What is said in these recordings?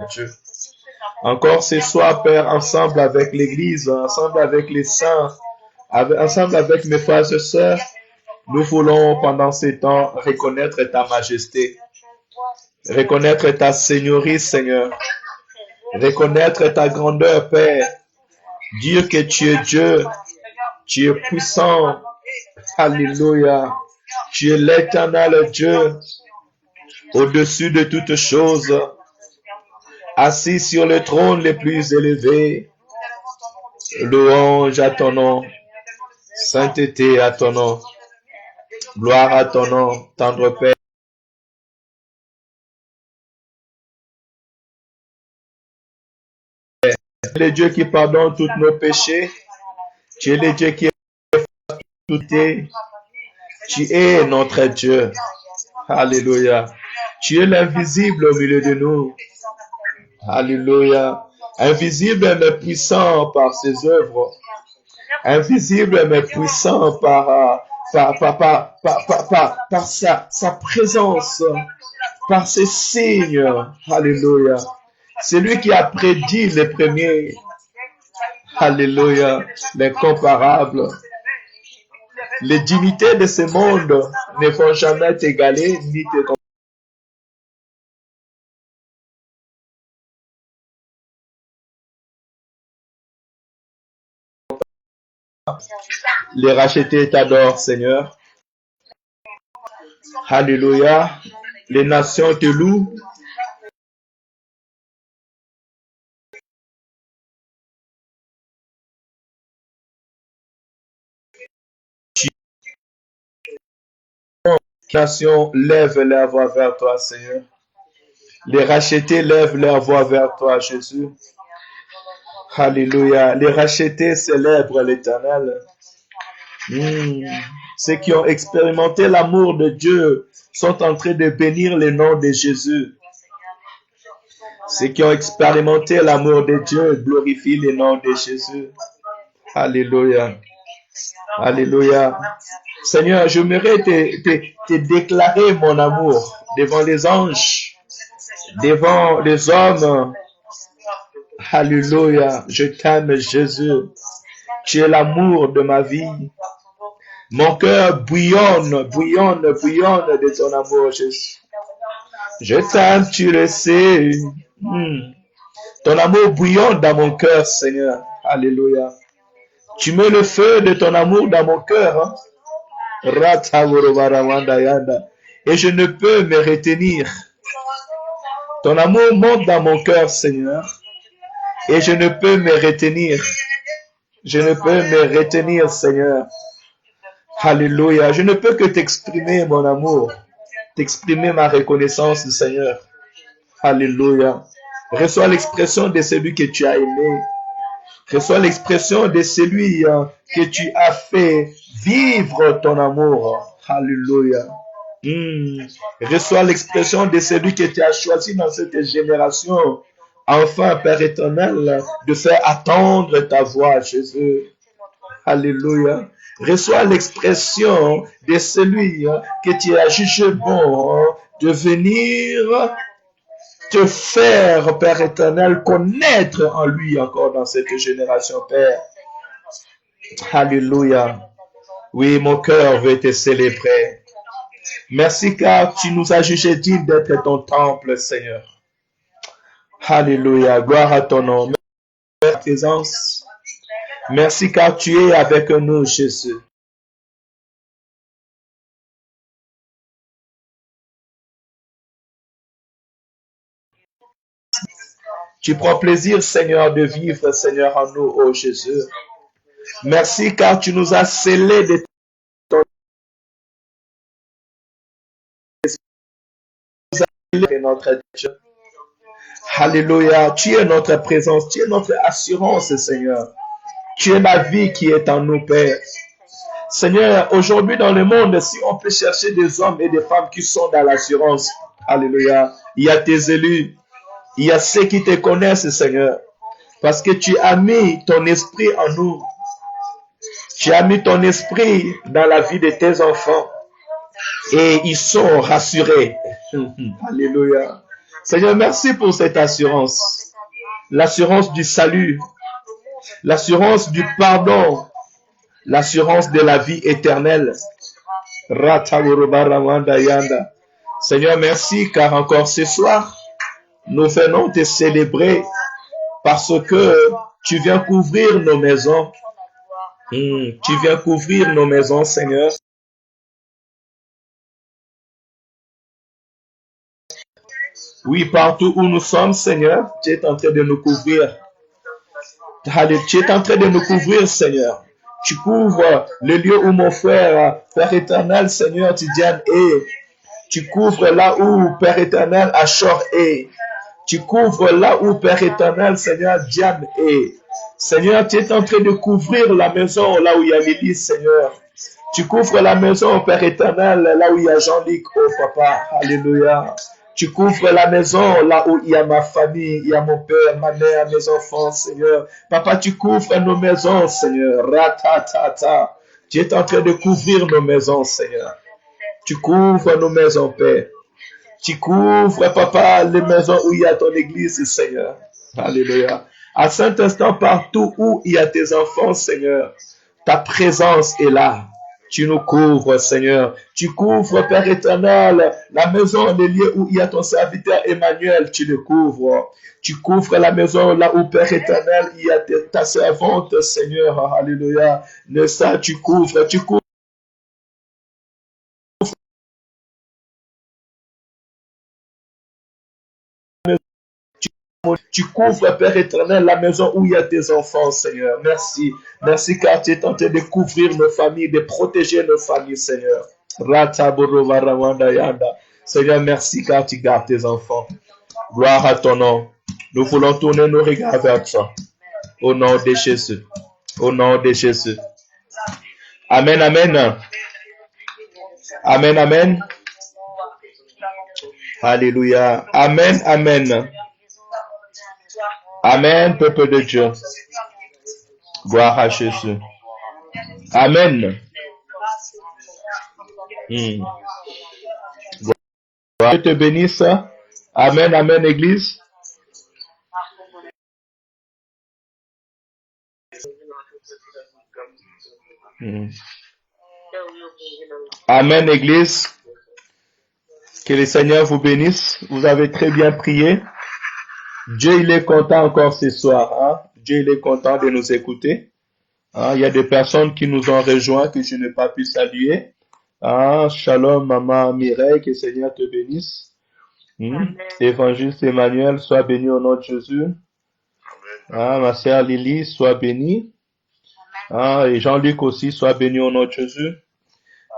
Dieu. Encore ce soir, Père, ensemble avec l'Église, ensemble avec les saints, ensemble avec mes frères et sœurs, nous voulons pendant ces temps reconnaître ta majesté, reconnaître ta seigneurie, Seigneur, reconnaître ta grandeur, Père, dire que tu es Dieu, tu es puissant, alléluia, tu es l'éternel Dieu, au-dessus de toutes choses, assis sur le trône le plus élevé. Louange à ton nom, sainteté à ton nom, gloire à ton nom, tendre Père. Tu es le Dieu qui pardonne tous nos péchés, tu es le Dieu qui est tout, tu es notre Dieu. Alléluia. Tu es l'invisible au milieu de nous. Alléluia. Invisible mais puissant par ses œuvres. Invisible mais puissant par sa présence, par ses signes. Alléluia. C'est lui qui a prédit les premiers. Alléluia. L'incomparable. Les dignités de ce monde ne vont jamais t'égaler ni te comparer. Les rachetés t'adorent, Seigneur. Alléluia. Les nations te louent. Les nations lèvent leur voix vers toi, Seigneur. Les rachetés lèvent leur voix vers toi, Jésus. Alléluia. Les rachetés célèbrent l'Éternel. Ceux qui ont expérimenté l'amour de Dieu sont en train de bénir le nom de Jésus. Ceux qui ont expérimenté l'amour de Dieu glorifient le nom de Jésus. Alléluia. Alléluia. Seigneur, j'aimerais te déclarer mon amour devant les anges, devant les hommes. Alléluia. Je t'aime, Jésus. Tu es l'amour de ma vie. Mon cœur bouillonne, bouillonne, bouillonne de ton amour, Jésus. Je t'aime, tu le sais. Ton amour bouillonne dans mon cœur, Seigneur. Alléluia. Tu mets le feu de ton amour dans mon cœur. Hein? Et je ne peux me retenir. Ton amour monte dans mon cœur, Seigneur. Et je ne peux me retenir. Je ne peux me retenir, Seigneur. Alléluia. Je ne peux que t'exprimer mon amour. T'exprimer ma reconnaissance, Seigneur. Alléluia. Reçois l'expression de celui que tu as aimé. Reçois l'expression de celui que tu as fait vivre ton amour. Alléluia. Reçois l'expression de celui que tu as choisi dans cette génération. Enfin, Père éternel, de faire attendre ta voix, Jésus. Alléluia. Reçois l'expression de celui que tu as jugé bon de venir te faire, Père éternel, connaître en lui encore dans cette génération, Père. Alléluia. Oui, mon cœur veut te célébrer. Merci car tu nous as jugé dignes d'être ton temple, Seigneur. Alléluia. Gloire à ton nom. Merci pour ta présence. Merci car tu es avec nous, Jésus. Tu prends plaisir, Seigneur, de vivre, Seigneur, en nous, ô Jésus. Merci car tu nous as scellés de ton esprit, notre Dieu. Alléluia. Tu es notre présence, tu es notre assurance, Seigneur. Tu es la vie qui est en nous, Père. Seigneur, aujourd'hui dans le monde, si on peut chercher des hommes et des femmes qui sont dans l'assurance, alléluia, il y a tes élus, il y a ceux qui te connaissent, Seigneur, parce que tu as mis ton esprit en nous. Tu as mis ton esprit dans la vie de tes enfants et ils sont rassurés. Alléluia. Seigneur, merci pour cette assurance. L'assurance du salut, l'assurance du pardon, l'assurance de la vie éternelle. Seigneur, merci car encore ce soir, nous venons te célébrer parce que tu viens couvrir nos maisons. Tu viens couvrir nos maisons, Seigneur. Oui, partout où nous sommes, Seigneur, tu es en train de nous couvrir. Tu es en train de nous couvrir, Seigneur. Tu couvres le lieu où mon frère, Père éternel, Seigneur, Tidiane est. Tu couvres là où, Père éternel, Achor est. Tu couvres là où, Père éternel, Seigneur, Diane est. Seigneur, tu es en train de couvrir la maison là où il y a Lily, Seigneur. Tu couvres la maison, Père éternel, là où il y a Jean-Luc, oh Papa, alléluia. Tu couvres la maison là où il y a ma famille, il y a mon père, ma mère, mes enfants, Seigneur. Papa, tu couvres nos maisons, Seigneur. Ratatata. Tu es en train de couvrir nos maisons, Seigneur. Tu couvres nos maisons, Père. Tu couvres, Papa, les maisons où il y a ton église, Seigneur. Alléluia. À cet instant, partout où il y a tes enfants, Seigneur, ta présence est là. Tu nous couvres, Seigneur. Tu couvres, Père éternel, la maison, les lieux où il y a ton serviteur Emmanuel, tu le couvres. Tu couvres la maison là où, Père éternel, il y a ta servante, Seigneur. Alléluia. Tu couvres, tu couvres. Tu couvres, Père éternel, la maison où il y a tes enfants, Seigneur. Merci. Merci car tu es en train de couvrir nos familles, de protéger nos familles, Seigneur. Seigneur, merci car tu gardes tes enfants. Gloire à ton nom. Nous voulons tourner nos regards vers toi. Au nom de Jésus. Au nom de Jésus. Amen, amen. Amen, amen. Alléluia. Amen, amen. Amen, peuple de Dieu. Gloire à Jésus. Amen. Dieu te bénisse. Amen, amen, Église. Amen, Église. Que le Seigneur vous bénisse. Vous avez très bien prié. Dieu, il est content encore ce soir. Hein? Dieu, il est content de nous écouter. Hein? Il y a des personnes qui nous ont rejoints que je n'ai pas pu saluer. Hein? Shalom, maman Mireille, que le Seigneur te bénisse. Évangéliste Emmanuel, sois béni au nom de Jésus. Hein? Ma sœur Lily, sois bénie. Hein? Et Jean-Luc aussi, sois béni au nom de Jésus.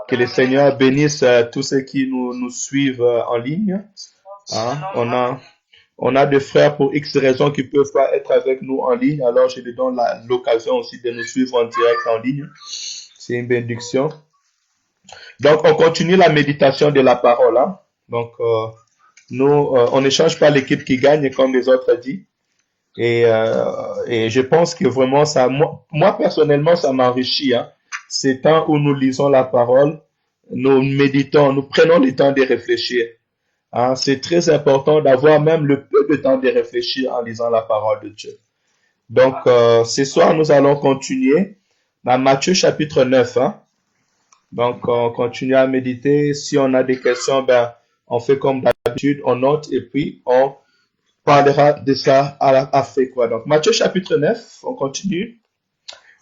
Que le Seigneur bénisse tous ceux qui nous suivent en ligne. Hein? On a des frères pour X raisons qui ne peuvent pas être avec nous en ligne. Alors, je leur donne l'occasion aussi de nous suivre en direct en ligne. C'est une bénédiction. Donc, on continue la méditation de la parole. Hein? Donc, on n'échange pas l'équipe qui gagne, comme les autres disent. Et je pense que vraiment, ça, moi personnellement, ça m'enrichit. Hein? Ces temps où nous lisons la parole, nous méditons, nous prenons le temps de réfléchir. Hein, c'est très important d'avoir même le peu de temps de réfléchir en lisant la parole de Dieu. Donc, ce soir, nous allons continuer dans Matthieu chapitre 9. Hein. Donc, on continue à méditer. Si on a des questions, on fait comme d'habitude, on note et puis on parlera de ça après quoi. Donc, Matthieu chapitre 9, on continue.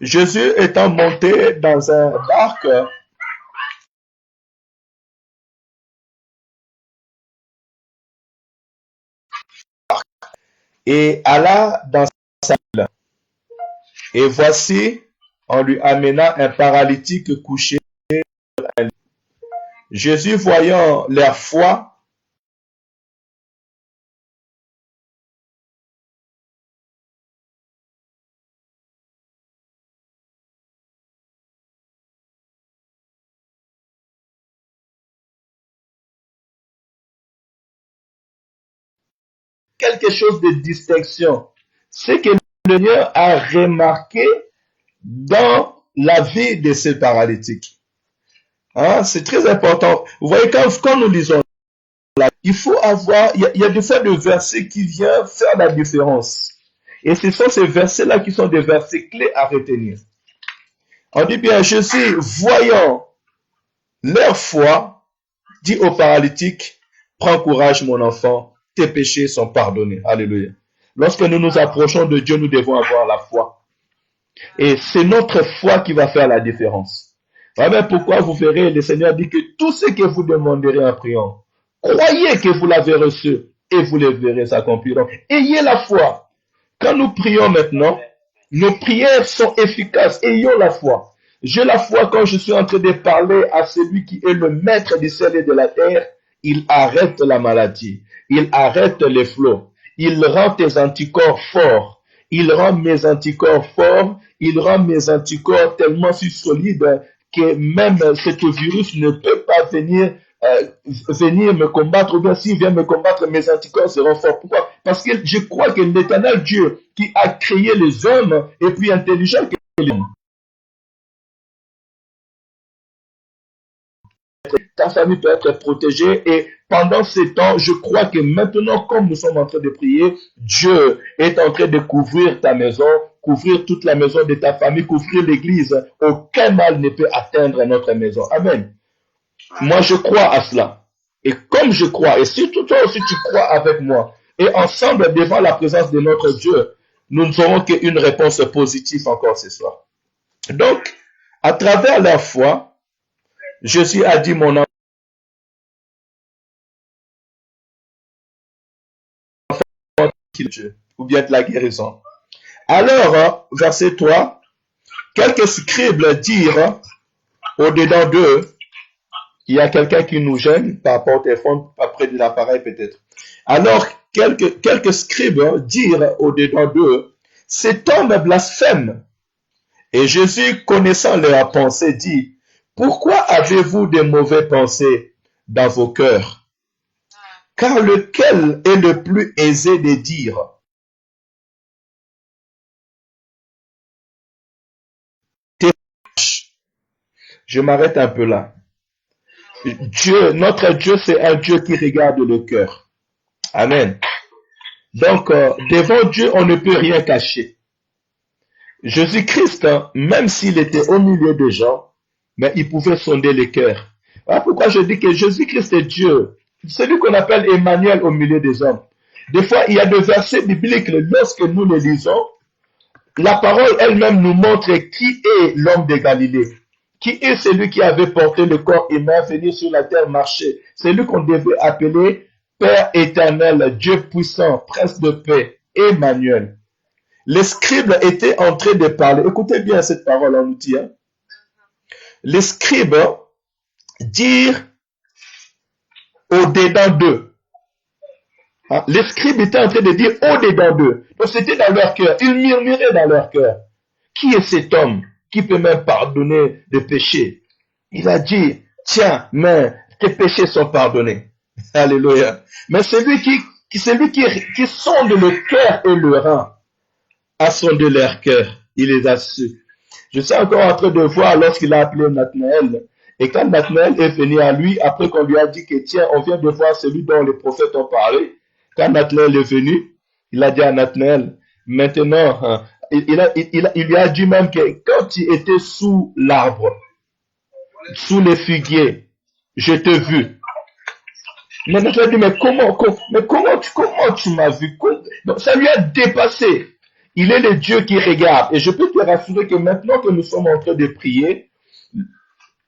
Jésus étant monté dans un barque, et alla dans sa ville. Et voici, on lui amena un paralytique couché sur un lit. Jésus, voyant leur foi, quelque chose de distinction. Ce que le Seigneur a remarqué dans la vie de ce paralytique. Hein, c'est très important. Vous voyez, quand nous lisons Il faut avoir, il y a des fois des versets qui viennent faire la différence. Et ce sont ces versets-là qui sont des versets clés à retenir. On dit bien, Jésus, voyant leur foi, dit au paralytique, prends courage mon enfant, tes péchés sont pardonnés. Alléluia. Lorsque nous nous approchons de Dieu, nous devons avoir la foi. Et c'est notre foi qui va faire la différence. Voilà pourquoi vous verrez, le Seigneur dit que tout ce que vous demanderez en priant, croyez que vous l'avez reçu et vous le verrez s'accomplir. Donc, ayez la foi. Quand nous prions maintenant, nos prières sont efficaces. Ayons la foi. J'ai la foi quand je suis en train de parler à celui qui est le maître du ciel et de la terre. Il arrête la maladie. Il arrête les flots. Il rend tes anticorps forts. Il rend mes anticorps forts. Il rend mes anticorps tellement si solides que même ce virus ne peut pas venir me combattre, ou bien s'il vient me combattre, mes anticorps seront forts. Pourquoi? Parce que je crois que l'éternel Dieu qui a créé les hommes est plus intelligent que les hommes. Ta famille peut être protégée et pendant ces temps, je crois que maintenant, comme nous sommes en train de prier, Dieu est en train de couvrir ta maison, couvrir toute la maison de ta famille, couvrir l'église. Aucun mal ne peut atteindre notre maison. Amen. Moi, je crois à cela. Et comme je crois, et surtout toi aussi tu crois avec moi, et ensemble devant la présence de notre Dieu, nous n'aurons qu'une réponse positive encore ce soir. Donc, à travers la foi, Jésus a dit mon enfant, ou bien de la guérison. Alors, verset 3, quelques scribes dirent au-dedans d'eux, il y a quelqu'un qui nous gêne par rapport au téléphone, après de l'appareil peut-être. Alors, quelques scribes dirent au-dedans d'eux, cet homme blasphème. Et Jésus, connaissant leurs pensées, dit, pourquoi avez-vous de mauvaises pensées dans vos cœurs? Car lequel est le plus aisé de dire, je m'arrête un peu là. Dieu, notre Dieu, c'est un Dieu qui regarde le cœur. Amen. Donc, devant Dieu, on ne peut rien cacher. Jésus-Christ, même s'il était au milieu des gens, mais il pouvait sonder les cœurs. Voilà pourquoi je dis que Jésus-Christ est Dieu. C'est lui qu'on appelle Emmanuel au milieu des hommes. Des fois, il y a des versets bibliques, lorsque nous les lisons, la parole elle-même nous montre qui est l'homme de Galilée. Qui est celui qui avait porté le corps humain, venu sur la terre marcher. C'est lui qu'on devait appeler Père éternel, Dieu puissant, Prince de paix, Emmanuel. Les scribes étaient en train de parler. Écoutez bien cette parole, on nous dit. Hein? Les scribes dirent au-dedans d'eux. Hein? Les scribes étaient en train de dire au-dedans d'eux. Donc c'était dans leur cœur. Ils murmuraient dans leur cœur. Qui est cet homme qui peut même pardonner des péchés? Il a dit, tiens, mais tes péchés sont pardonnés. Alléluia. Mais celui qui sonde le cœur et le rein, a sondé leur cœur. Il les a su. Je suis encore en train de voir lorsqu'il a appelé Nathanaël. Et quand Nathanaël est venu à lui, après qu'on lui a dit que tiens, on vient de voir celui dont les prophètes ont parlé. Quand Nathanaël est venu, il a dit à Nathanaël, maintenant, il lui a dit même que quand il était sous l'arbre, sous les figuiers, je t'ai vu. Mais Nathanaël dit, mais comment tu m'as vu? Donc, ça lui a dépassé. Il est le Dieu qui regarde. Et je peux te rassurer que maintenant que nous sommes en train de prier,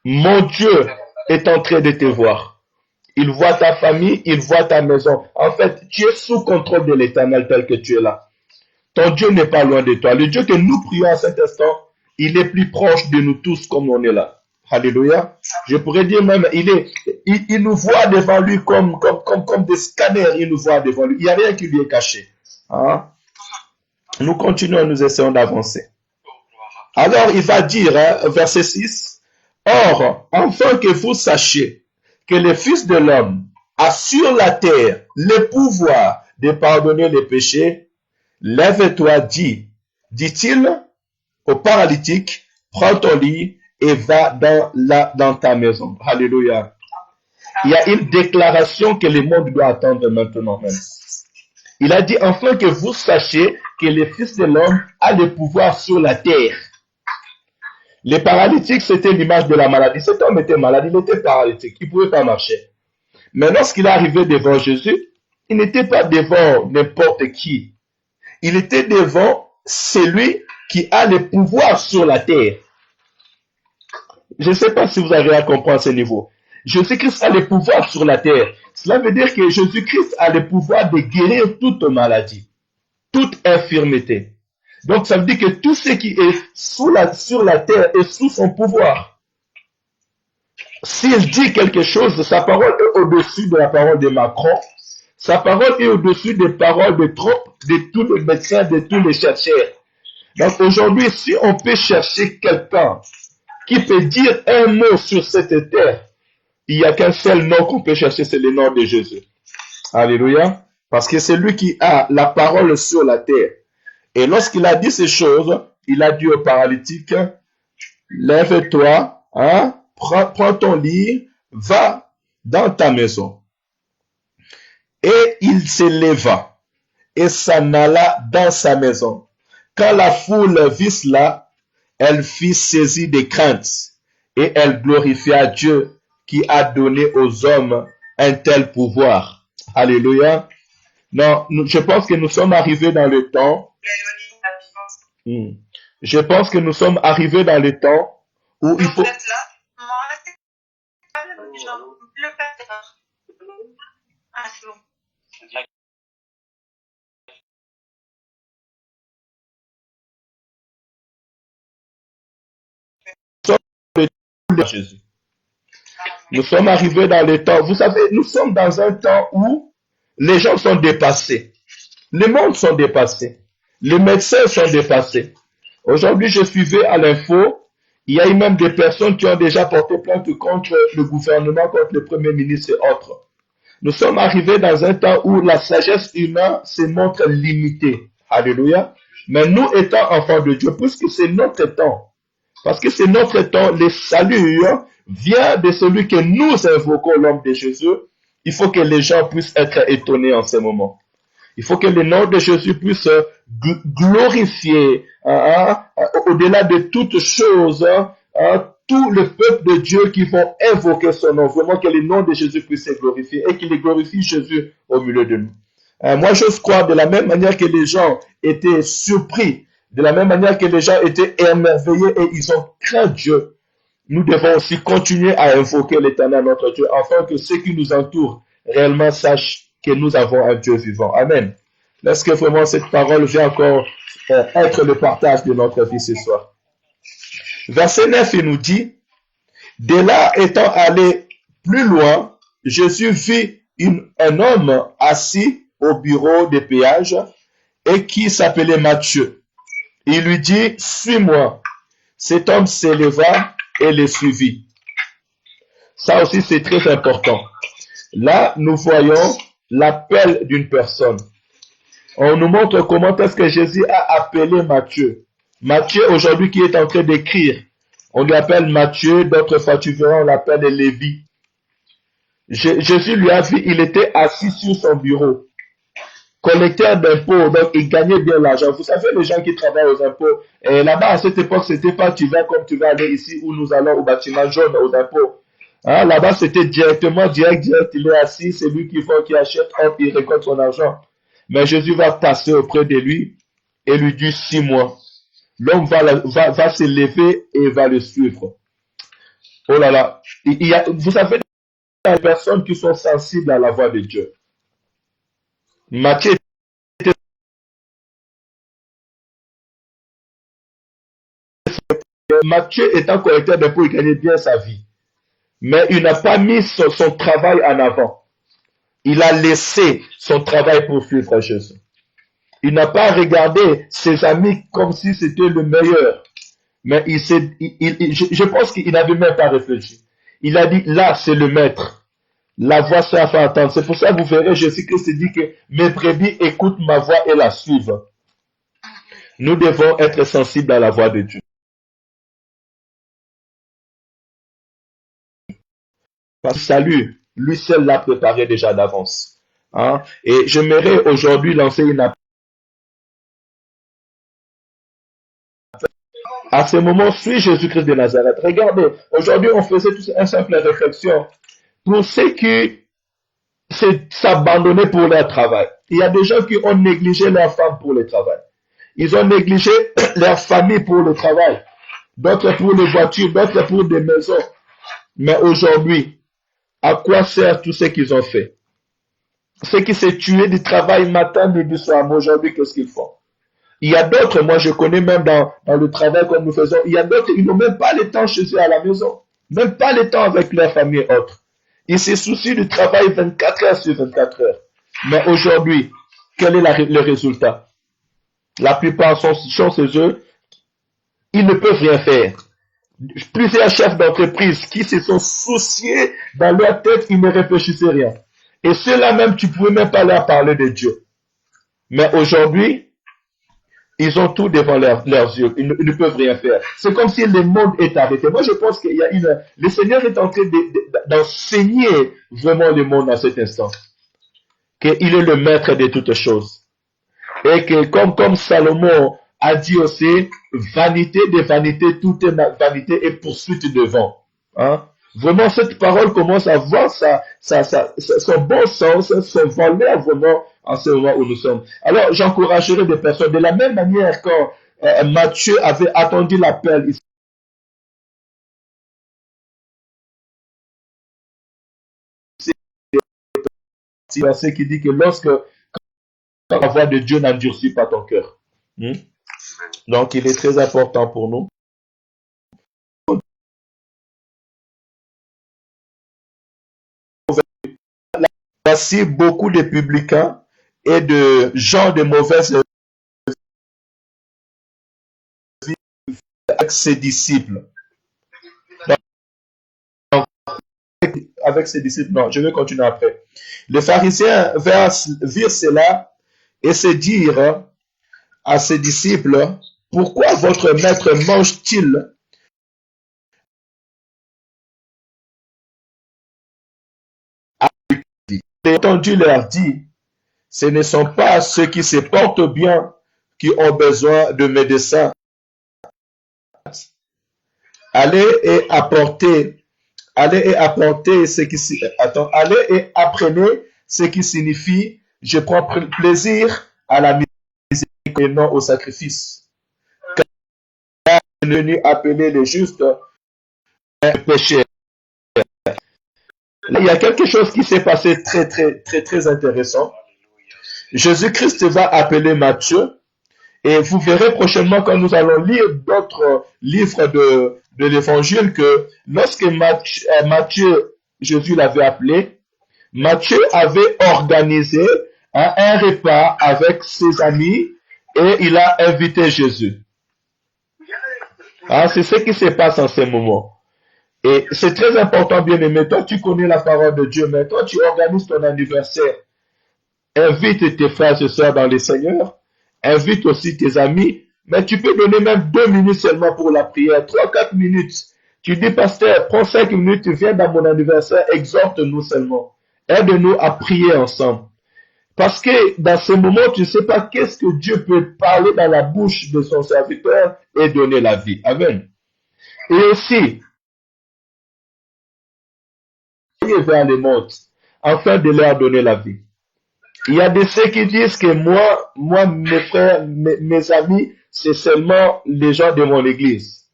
mon Dieu est en train de te voir. Il voit ta famille, il voit ta maison. En fait, tu es sous contrôle de l'Éternel tel que tu es là. Ton Dieu n'est pas loin de toi. Le Dieu que nous prions à cet instant, il est plus proche de nous tous comme on est là. Alléluia. Je pourrais dire même, il nous voit devant lui comme des scanners. Il nous voit devant lui. Il n'y a rien qui lui est caché. Hein? Nous continuons, nous essayons d'avancer. Alors, il va dire, hein, verset 6, or, afin que vous sachiez que le Fils de l'homme a sur la terre le pouvoir de pardonner les péchés, lève-toi, dit-il au paralytique, prends ton lit et va dans ta maison. Alléluia. Il y a une déclaration que le monde doit attendre maintenant même. Il a dit enfin que vous sachiez que le Fils de l'homme a le pouvoir sur la terre. Les paralytiques, c'était l'image de la maladie. Cet homme était malade, il était paralytique, il ne pouvait pas marcher. Mais lorsqu'il est arrivé devant Jésus, il n'était pas devant n'importe qui. Il était devant celui qui a le pouvoir sur la terre. Je ne sais pas si vous arrivez à comprendre ce niveau. Jésus-Christ a le pouvoir sur la terre. Cela veut dire que Jésus-Christ a le pouvoir de guérir toute maladie, toute infirmité. Donc ça veut dire que tout ce qui est sur la terre est sous son pouvoir. S'il dit quelque chose, sa parole est au-dessus de la parole de Macron. Sa parole est au-dessus des paroles de Trump, de tous les médecins, de tous les chercheurs. Donc aujourd'hui, si on peut chercher quelqu'un qui peut dire un mot sur cette terre, il n'y a qu'un seul nom qu'on peut chercher, c'est le nom de Jésus. Alléluia. Parce que c'est lui qui a la parole sur la terre. Et lorsqu'il a dit ces choses, il a dit au paralytique, lève-toi, hein, prends ton lit, va dans ta maison. Et il se leva et s'en alla dans sa maison. Quand la foule vit cela, elle fut saisie de crainte et elle glorifia Dieu qui a donné aux hommes un tel pouvoir. Alléluia. Non, je pense que nous sommes arrivés dans le temps. Je pense que nous sommes arrivés dans le temps où il faut. Jésus. Nous sommes arrivés dans le temps. Vous savez, nous sommes dans un temps où les gens sont dépassés. Les mondes sont dépassés. Les médecins sont dépassés. Aujourd'hui, je suivais à l'info, il y a eu même des personnes qui ont déjà porté plainte contre le gouvernement, contre le Premier ministre et autres. Nous sommes arrivés dans un temps où la sagesse humaine se montre limitée. Alléluia. Mais nous étant enfants de Dieu, puisque c'est notre temps, parce que c'est notre temps, le salut vient de celui que nous invoquons, l'homme de Jésus. Il faut que les gens puissent être étonnés en ce moment. Il faut que le nom de Jésus puisse glorifier au-delà de toutes choses tout le peuple de Dieu qui vont invoquer son nom. Vraiment que le nom de Jésus puisse se glorifier et qu'il glorifie Jésus au milieu de nous. Moi, j'ose croire de la même manière que les gens étaient surpris, de la même manière que les gens étaient émerveillés et ils ont craint Dieu. Nous devons aussi continuer à invoquer l'Éternel notre Dieu afin que ceux qui nous entourent réellement sachent que nous avons un Dieu vivant. Amen. Est-ce que vraiment cette parole vient encore être le partage de notre vie ce soir? Verset 9, il nous dit, de là étant allé plus loin, Jésus vit un homme assis au bureau de péage et qui s'appelait Matthieu. Il lui dit, suis-moi. Cet homme s'éleva et le suivit. Ça aussi, c'est très important. Là, nous voyons l'appel d'une personne. On nous montre comment est-ce que Jésus a appelé Matthieu. Matthieu, aujourd'hui, qui est en train d'écrire, on lui appelle Matthieu, d'autres fois tu verras, on l'appelle Lévi. Jésus lui a dit, il était assis sur son bureau, collecteur d'impôts, donc il gagnait bien l'argent. Vous savez, les gens qui travaillent aux impôts, là-bas, à cette époque, c'était pas tu vas comme tu vas aller ici où nous allons au bâtiment jaune aux impôts. Hein, là-bas, c'était directement, direct, il est assis, c'est lui qui achète, hop, il récolte son argent. Mais Jésus va passer auprès de lui et lui dit, suis-moi. L'homme va se lever et va le suivre. Oh là là. Vous savez, il y a des personnes qui sont sensibles à la voix de Dieu. Matthieu étant collecteur d'impôts, il gagnait bien sa vie. Mais il n'a pas mis son travail en avant. Il a laissé son travail pour suivre Jésus. Il n'a pas regardé ses amis comme si c'était le meilleur. Mais je pense qu'il n'avait même pas réfléchi. Il a dit, là, c'est le maître. La voix sera fait entendre. C'est pour ça que vous verrez, Jésus-Christ dit que mes brebis écoutent ma voix et la suivent. Nous devons être sensibles à la voix de Dieu. Parce que salut, lui seul l'a préparé déjà d'avance. Hein? Et j'aimerais aujourd'hui lancer une appel. À ce moment, suis Jésus-Christ de Nazareth. Regardez, aujourd'hui, on faisait tous une simple réflexion. Pour ceux qui s'abandonnaient pour leur travail, il y a des gens qui ont négligé leur femme pour le travail. Ils ont négligé leur famille pour le travail. D'autres pour les voitures, d'autres pour des maisons. Mais aujourd'hui, à quoi sert tout ce qu'ils ont fait? Ceux qui s'est tué du travail matin, midi, soir, mais aujourd'hui, qu'est-ce qu'ils font? Il y a d'autres, moi je connais même dans le travail comme nous faisons, il y a d'autres, ils n'ont même pas le temps chez eux à la maison. Même pas le temps avec leur famille et autres. Ils se soucient du travail 24 heures sur 24 heures. Mais aujourd'hui, quel est le résultat? La plupart sont chez eux, ils ne peuvent rien faire. Plusieurs chefs d'entreprise qui se sont souciés dans leur tête, ils ne réfléchissaient rien. Et ceux-là même, tu ne pouvais même pas leur parler de Dieu. Mais aujourd'hui, ils ont tout devant leurs yeux. Ils ne peuvent rien faire. C'est comme si le monde est arrêté. Moi, je pense qu'il y a le Seigneur est en train d'enseigner vraiment le monde à cet instant. Qu'il est le maître de toutes choses. Et que comme Salomon a dit aussi, vanité de vanité, tout est vanité et poursuite de vent. Hein? Vraiment, cette parole commence à voir son bon sens, son valeur vraiment en ce moment où nous sommes. Alors, j'encouragerai des personnes de la même manière quand Matthieu avait attendu l'appel. C'est verset qui dit que lorsque la voix de Dieu n'endurcit pas ton cœur. Donc, il est très important pour nous. Voici beaucoup de publicains et de gens de mauvaise vie avec ses disciples. Avec ses disciples, non, je vais continuer après. Les pharisiens virent cela et se dirent à ses disciples, pourquoi votre maître mange-t-il avec lui? Et entendu leur dit, ce ne sont pas ceux qui se portent bien qui ont besoin de médecins. Allez et apportez ce qui allez et apprenez ce qui signifie je prends plaisir à la miséricorde et non au sacrifice. Car il est venu appeler les justes pécheurs. Là, il y a quelque chose qui s'est passé très intéressant. Jésus-Christ va appeler Matthieu et vous verrez prochainement quand nous allons lire d'autres livres de l'évangile que lorsque Matthieu, Jésus l'avait appelé, Matthieu avait organisé un repas avec ses amis et il a invité Jésus. C'est ce qui se passe en ce moment. Et c'est très important, bien aimé. Toi, tu connais la parole de Dieu, mais toi, tu organises ton anniversaire. Invite tes frères et sœurs dans le Seigneur. Invite aussi tes amis. Mais tu peux donner même 2 minutes seulement pour la prière. 3-4 minutes. Tu dis, pasteur, prends 5 minutes, tu viens dans mon anniversaire, exhorte-nous seulement. Aide-nous à prier ensemble. Parce que dans ce moment, tu ne sais pas qu'est-ce que Dieu peut parler dans la bouche de son serviteur et donner la vie. Amen. Et aussi, vers les mondes, afin de leur donner la vie. Il y a de ceux qui disent que moi, mes frères, mes amis, c'est seulement les gens de mon église.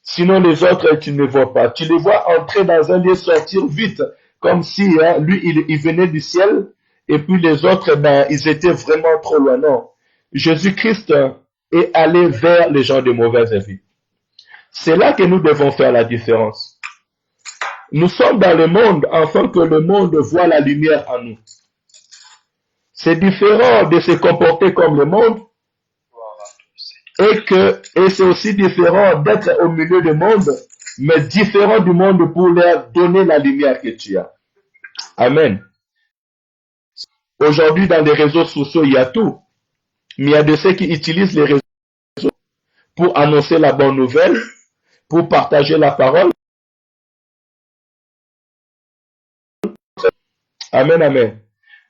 Sinon, les autres, tu ne les vois pas. Tu les vois entrer dans un lieu, sortir vite, comme si lui, il venait du ciel, et puis les autres, ils étaient vraiment trop loin. Non. Jésus-Christ est allé vers les gens de mauvaise vie. C'est là que nous devons faire la différence. Nous sommes dans le monde afin que le monde voit la lumière en nous. C'est différent de se comporter comme le monde et c'est aussi différent d'être au milieu du monde, mais différent du monde pour leur donner la lumière que tu as. Amen. Aujourd'hui, dans les réseaux sociaux, il y a tout. Mais il y a de ceux qui utilisent les réseaux sociaux pour annoncer la bonne nouvelle, pour partager la parole. Amen, amen.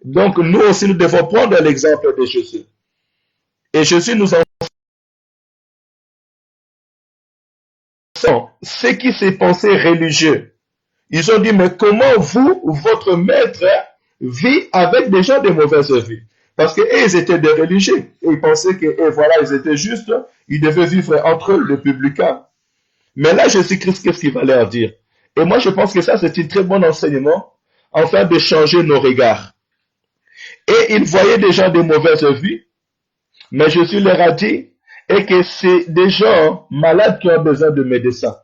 Donc, nous aussi, nous devons prendre l'exemple de Jésus. Et Jésus nous enseigne ce qui s'est pensé religieux. Ils ont dit, mais comment vous, votre maître, vit avec des gens de mauvaise vie? Parce qu'ils étaient des religieux. Et ils pensaient que, et voilà, ils étaient justes. Ils devaient vivre entre eux, les publicains. Mais là, Jésus-Christ, qu'est-ce qu'il va leur dire? Et moi, je pense que ça, c'est un très bon enseignement, afin de changer nos regards. Et ils voyaient des gens de mauvaise vie, mais Jésus leur a dit, et que c'est des gens malades qui ont besoin de médecins.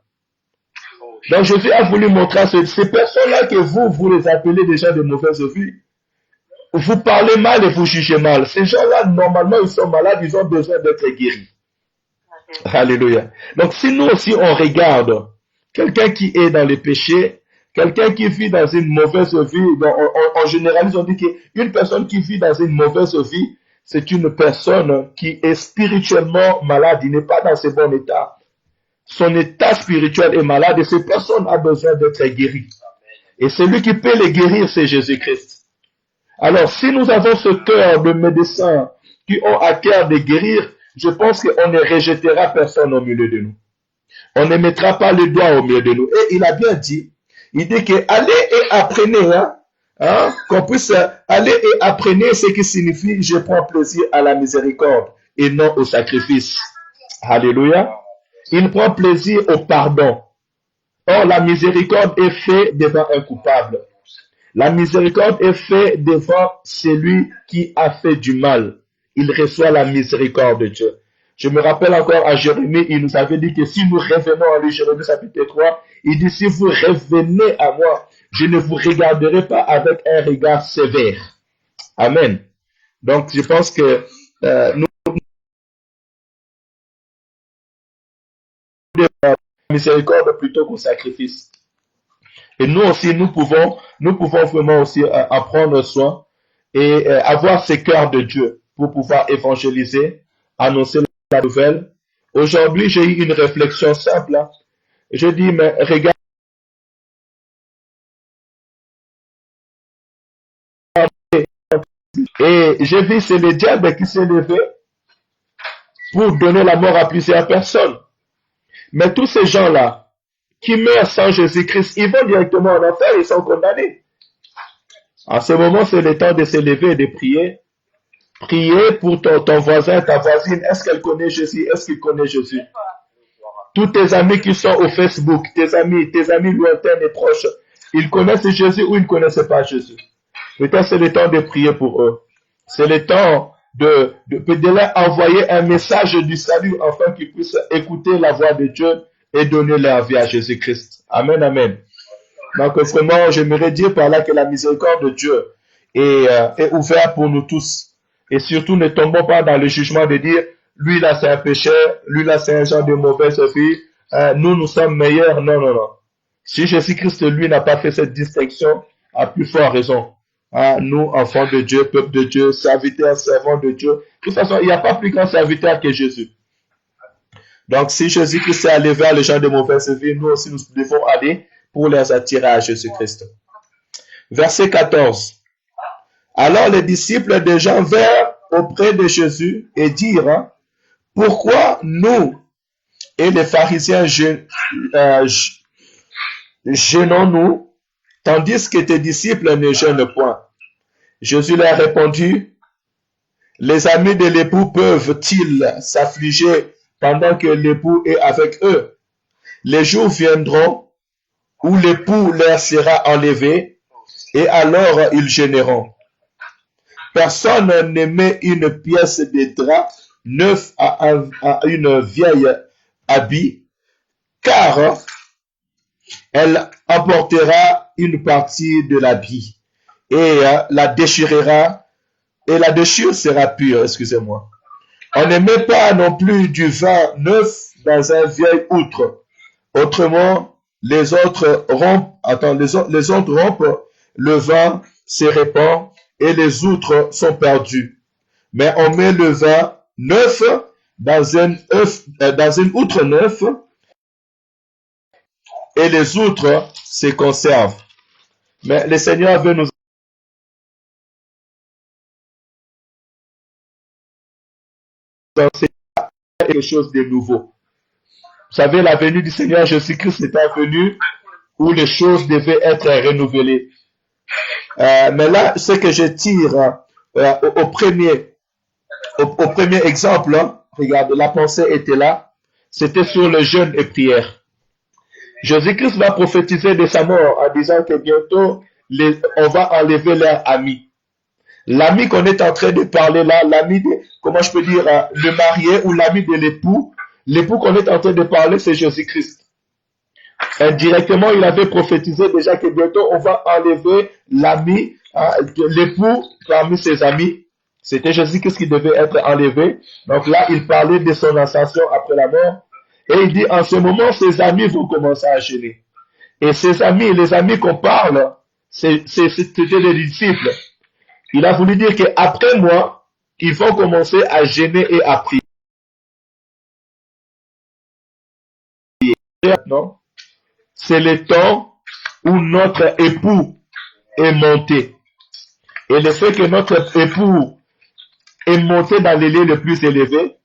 Donc Jésus a voulu montrer à ces personnes-là que vous les appelez des gens de mauvaise vie. Vous parlez mal et vous jugez mal. Ces gens-là, normalement, ils sont malades, ils ont besoin d'être guéris. Alléluia. Donc si nous aussi on regarde quelqu'un qui est dans les péchés, quelqu'un qui vit dans une mauvaise vie, en général, on dit qu'une personne qui vit dans une mauvaise vie, c'est une personne qui est spirituellement malade, il n'est pas dans ce bon état. Son état spirituel est malade et cette personne a besoin d'être guérie. Et celui qui peut les guérir, c'est Jésus-Christ. Alors, si nous avons ce cœur de médecins qui ont à cœur de guérir, je pense qu'on ne rejettera personne au milieu de nous. On ne mettra pas le doigt au milieu de nous. Et il a bien dit, il dit que allez et apprenez, qu'on puisse aller et apprenez ce qui signifie je prends plaisir à la miséricorde et non au sacrifice. Alléluia. Il prend plaisir au pardon. Or, la miséricorde est faite devant un coupable. La miséricorde est faite devant celui qui a fait du mal. Il reçoit la miséricorde de Dieu. Je me rappelle encore à Jérémie, il nous avait dit que si nous revenons à lui, Jérémie chapitre 3, il dit si vous revenez à moi, je ne vous regarderai pas avec un regard sévère. Amen. Donc, je pense que nous devons la miséricorde plutôt qu'au sacrifice. Et nous aussi, nous pouvons vraiment aussi en prendre soin et avoir ce cœurs de Dieu pour pouvoir évangéliser, annoncer la nouvelle. Aujourd'hui, j'ai eu une réflexion simple. Je dis, mais regarde, et j'ai vu c'est le diable qui s'est levé pour donner la mort à plusieurs personnes. Mais tous ces gens-là qui meurent sans Jésus-Christ, ils vont directement en enfer, ils sont condamnés. En ce moment, c'est le temps de se lever et de prier. Prier pour ton voisin, ta voisine. Est-ce qu'elle connaît Jésus? Est-ce qu'il connaît Jésus? Tous tes amis qui sont au Facebook, tes amis lointains et proches, ils connaissent Jésus ou ils ne connaissent pas Jésus? Peut-être c'est le temps de prier pour eux. C'est le temps de leur envoyer un message du salut afin qu'ils puissent écouter la voix de Dieu et donner leur vie à Jésus-Christ. Amen, amen. Donc vraiment, j'aimerais dire par là que la miséricorde de Dieu est ouverte pour nous tous. Et surtout, ne tombons pas dans le jugement de dire, lui là c'est un pécheur, lui là c'est un genre de mauvaise vie, nous sommes meilleurs. Non, non, non. Si Jésus-Christ, lui, n'a pas fait cette distinction, à plus forte raison. Nous, enfants de Dieu, peuple de Dieu, serviteurs, servants de Dieu, de toute façon, il n'y a pas plus grand serviteur que Jésus. Donc, si Jésus-Christ est allé vers les gens de mauvaise vie, nous aussi, nous devons aller pour les attirer à Jésus-Christ. Verset 14. Alors les disciples de Jean vinrent auprès de Jésus et dirent, pourquoi nous et les pharisiens gênons-nous, tandis que tes disciples ne gênent point? Jésus leur répondit, les amis de l'époux peuvent-ils s'affliger pendant que l'époux est avec eux? Les jours viendront où l'époux leur sera enlevé, et alors ils gêneront. Personne ne met une pièce de drap neuf à une vieille habit, car elle emportera une partie de l'habit et la déchirera, et la déchirure sera pure, excusez-moi. On ne met pas non plus du vin neuf dans un vieil outre. Autrement, les autres rompent, le vin se répand et les outres sont perdus. Mais on met le vin neuf dans une outre neuf et les outres se conservent. Mais le Seigneur veut nous quelque chose de nouveau. Vous savez, la venue du Seigneur Jésus-Christ est venue où les choses devaient être renouvelées. Mais là, ce que je tire au premier exemple, hein, regardez, la pensée était là, c'était sur le jeûne et prière. Jésus-Christ va prophétiser de sa mort en disant que bientôt, on va enlever leur ami. L'ami qu'on est en train de parler là, l'ami de, comment je peux dire, le marié ou l'ami de l'époux qu'on est en train de parler, c'est Jésus-Christ. Indirectement, il avait prophétisé déjà que bientôt on va enlever l'ami, l'époux parmi ses amis. C'était Jésus-Christ qui devait être enlevé. Donc là, il parlait de son ascension après la mort. Et il dit, en ce moment, ses amis vont commencer à gêner. Et ses amis, les amis qu'on parle, c'était les disciples. Il a voulu dire qu'après moi, ils vont commencer à gêner et à prier. Non? C'est le temps où notre époux est monté. Et le fait que notre époux est monté dans les lieux les plus élevés,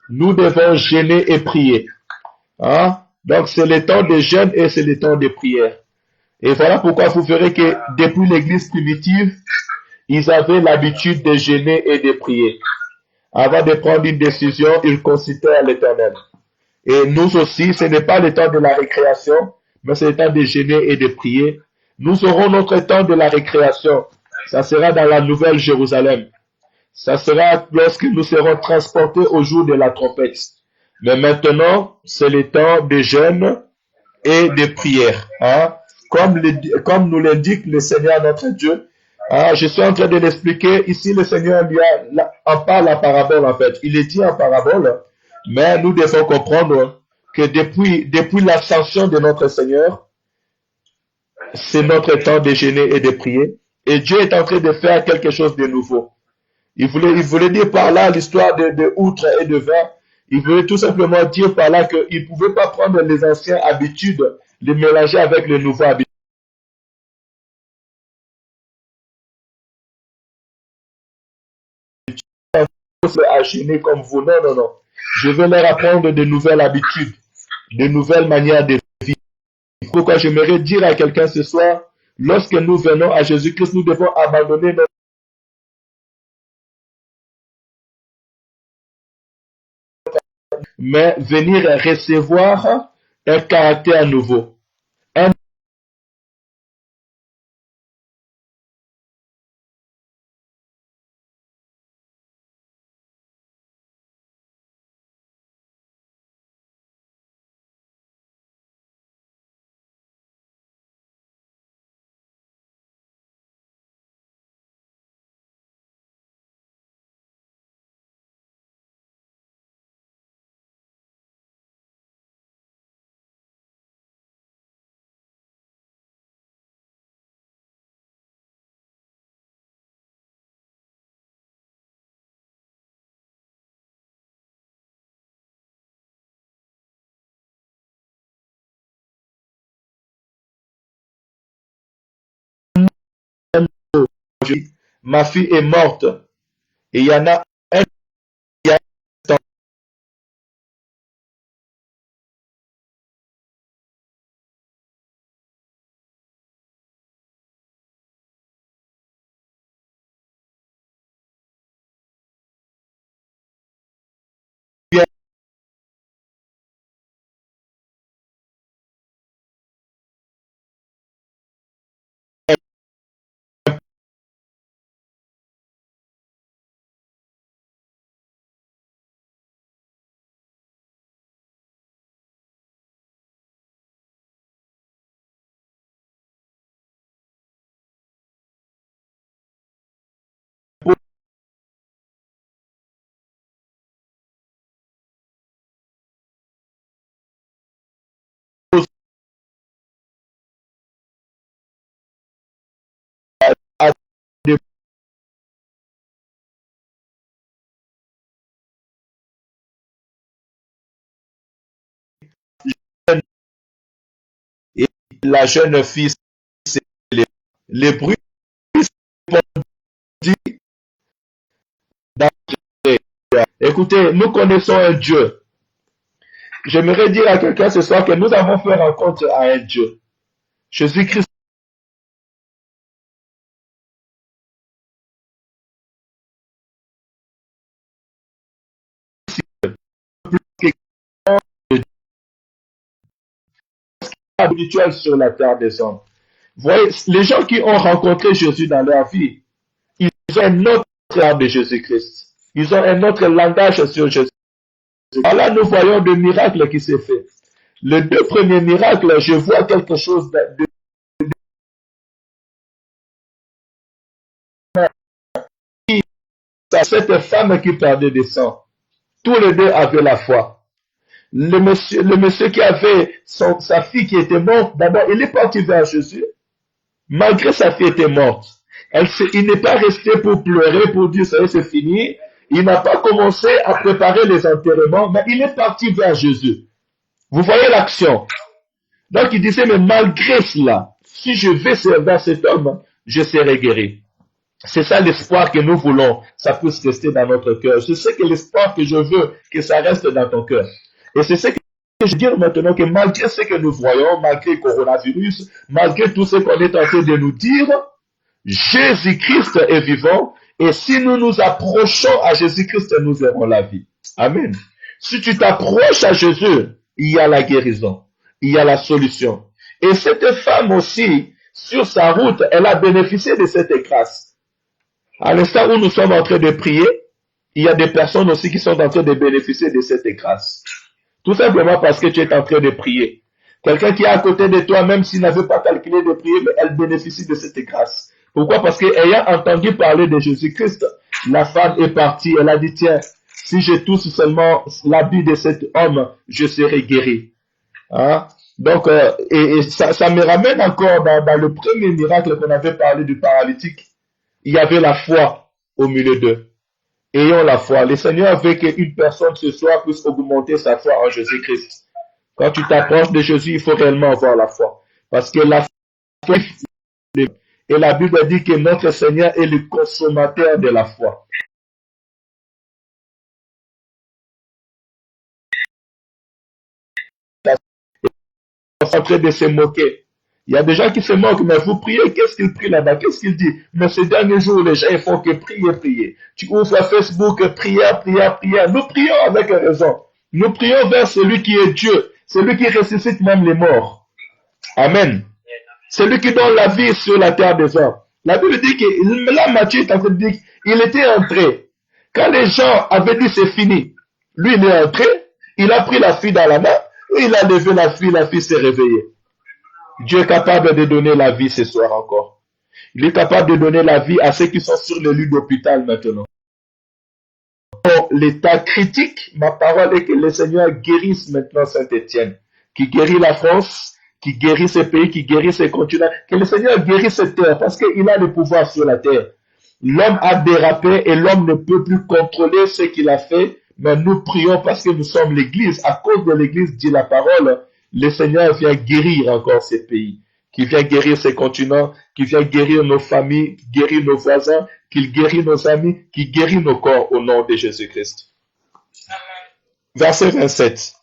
nous devons gêner et prier. Hein? Donc c'est le temps de jeûne et c'est le temps de prière. Et voilà pourquoi vous verrez que depuis l'église primitive, ils avaient l'habitude de jeûner et de prier. Avant de prendre une décision, ils consultaient à l'Éternel. Et nous aussi, ce n'est pas le temps de la récréation, mais c'est le temps de jeûner et de prier. Nous aurons notre temps de la récréation. Ça sera dans la Nouvelle Jérusalem. Ça sera lorsque nous serons transportés au jour de la trompette. Mais maintenant, c'est le temps de jeûne et de prière. Hein? Comme nous l'indique le Seigneur notre Dieu. Je suis en train de l'expliquer. Ici, le Seigneur en parle en parabole en fait. Il est dit en parabole, mais nous devons comprendre que depuis l'ascension de notre Seigneur, c'est notre temps de jeûner et de prier. Et Dieu est en train de faire quelque chose de nouveau. Il voulait dire par là l'histoire de outre et de vin. Il voulait tout simplement dire par là qu'il ne pouvait pas prendre les anciennes habitudes, les mélanger avec les nouveaux habitudes. À gêner comme vous. Non, non, non. Je vais leur apprendre de nouvelles habitudes, de nouvelles manières de vivre. Pourquoi j'aimerais dire à quelqu'un ce soir, lorsque nous venons à Jésus-Christ, nous devons abandonner notre... mais venir recevoir un caractère nouveau. Un ma fille est morte. Et il y en a un qui a et la jeune fille, les bruits sont dans Écoutez, nous connaissons un Dieu. J'aimerais dire à quelqu'un ce soir que nous avons fait rencontre à un Dieu. Jésus-Christ est habituel sur la terre des hommes. Vous voyez, les gens qui ont rencontré Jésus dans leur vie, ils ont un autre regard de Jésus-Christ. Ils ont un autre langage sur Jésus. Alors là, nous voyons des miracles qui s'est fait. Les deux premiers miracles, je vois quelque chose de cette femme qui perdait des sangs. Tous les deux avaient la foi. Le monsieur qui avait sa fille qui était morte, d'abord, il est parti vers Jésus, malgré sa fille était morte. Il n'est pas resté pour pleurer, pour dire ça y est, c'est fini. Il n'a pas commencé à préparer les enterrements, mais il est parti vers Jésus. Vous voyez l'action. Donc il disait, mais malgré cela, si je vais vers cet homme, je serai guéri. C'est ça l'espoir que nous voulons, ça puisse rester dans notre cœur. C'est ce que l'espoir que je veux, que ça reste dans ton cœur. Et c'est ce que je veux dire maintenant, que malgré ce que nous voyons, malgré le coronavirus, malgré tout ce qu'on est en train de nous dire, Jésus-Christ est vivant. Et si nous nous approchons à Jésus-Christ, nous aurons la vie. Amen. Si tu t'approches à Jésus, il y a la guérison. Il y a la solution. Et cette femme aussi, sur sa route, elle a bénéficié de cette grâce. À l'instant où nous sommes en train de prier, il y a des personnes aussi qui sont en train de bénéficier de cette grâce. Tout simplement parce que tu es en train de prier. Quelqu'un qui est à côté de toi, même s'il n'avait pas calculé de prier, mais elle bénéficie de cette grâce. Pourquoi? Parce qu'ayant entendu parler de Jésus-Christ, la femme est partie. Elle a dit, tiens, si je touche seulement l'habit de cet homme, je serai guéri. Hein? Donc, ça me ramène encore dans le premier miracle qu'on avait parlé du paralytique. Il y avait la foi au milieu d'eux. Ayons la foi. Le Seigneur veut qu'une personne ce soir puisse augmenter sa foi en Jésus-Christ. Quand tu t'approches de Jésus, il faut réellement avoir la foi. Parce que la foi, et la Bible dit que notre Seigneur est le consommateur de la foi. On est en train de se moquer. Il y a des gens qui se moquent, mais vous priez, qu'est-ce qu'ils prient là-bas? Qu'est-ce qu'ils disent? Mais ces derniers jours, les gens, ils font que prier, prier. Tu ouvres Facebook, prière, prière, prière. Nous prions avec raison. Nous prions vers celui qui est Dieu, celui qui ressuscite même les morts. Amen. Celui qui donne la vie sur la terre des hommes. La Bible dit que, là, Matthieu est en train de dire qu'il était entré. Quand les gens avaient dit c'est fini, lui, il est entré, il a pris la fille dans la main, et il a levé la fille s'est réveillée. Dieu est capable de donner la vie ce soir encore. Il est capable de donner la vie à ceux qui sont sur le lit d'hôpital maintenant. Dans l'état critique, ma parole est que le Seigneur guérisse maintenant Saint-Étienne, qui guérit la France, qui guérit ces pays, qui guérit ces continents, que le Seigneur guérisse cette terre parce qu'il a le pouvoir sur la terre. L'homme a dérapé et l'homme ne peut plus contrôler ce qu'il a fait, mais nous prions parce que nous sommes l'Église. À cause de l'Église, dit la parole, le Seigneur vient guérir encore ces pays, qui vient guérir ces continents, qui vient guérir nos familles, qui guérit nos voisins, qui guérit nos amis, qui guérit nos corps au nom de Jésus-Christ. Verset 27.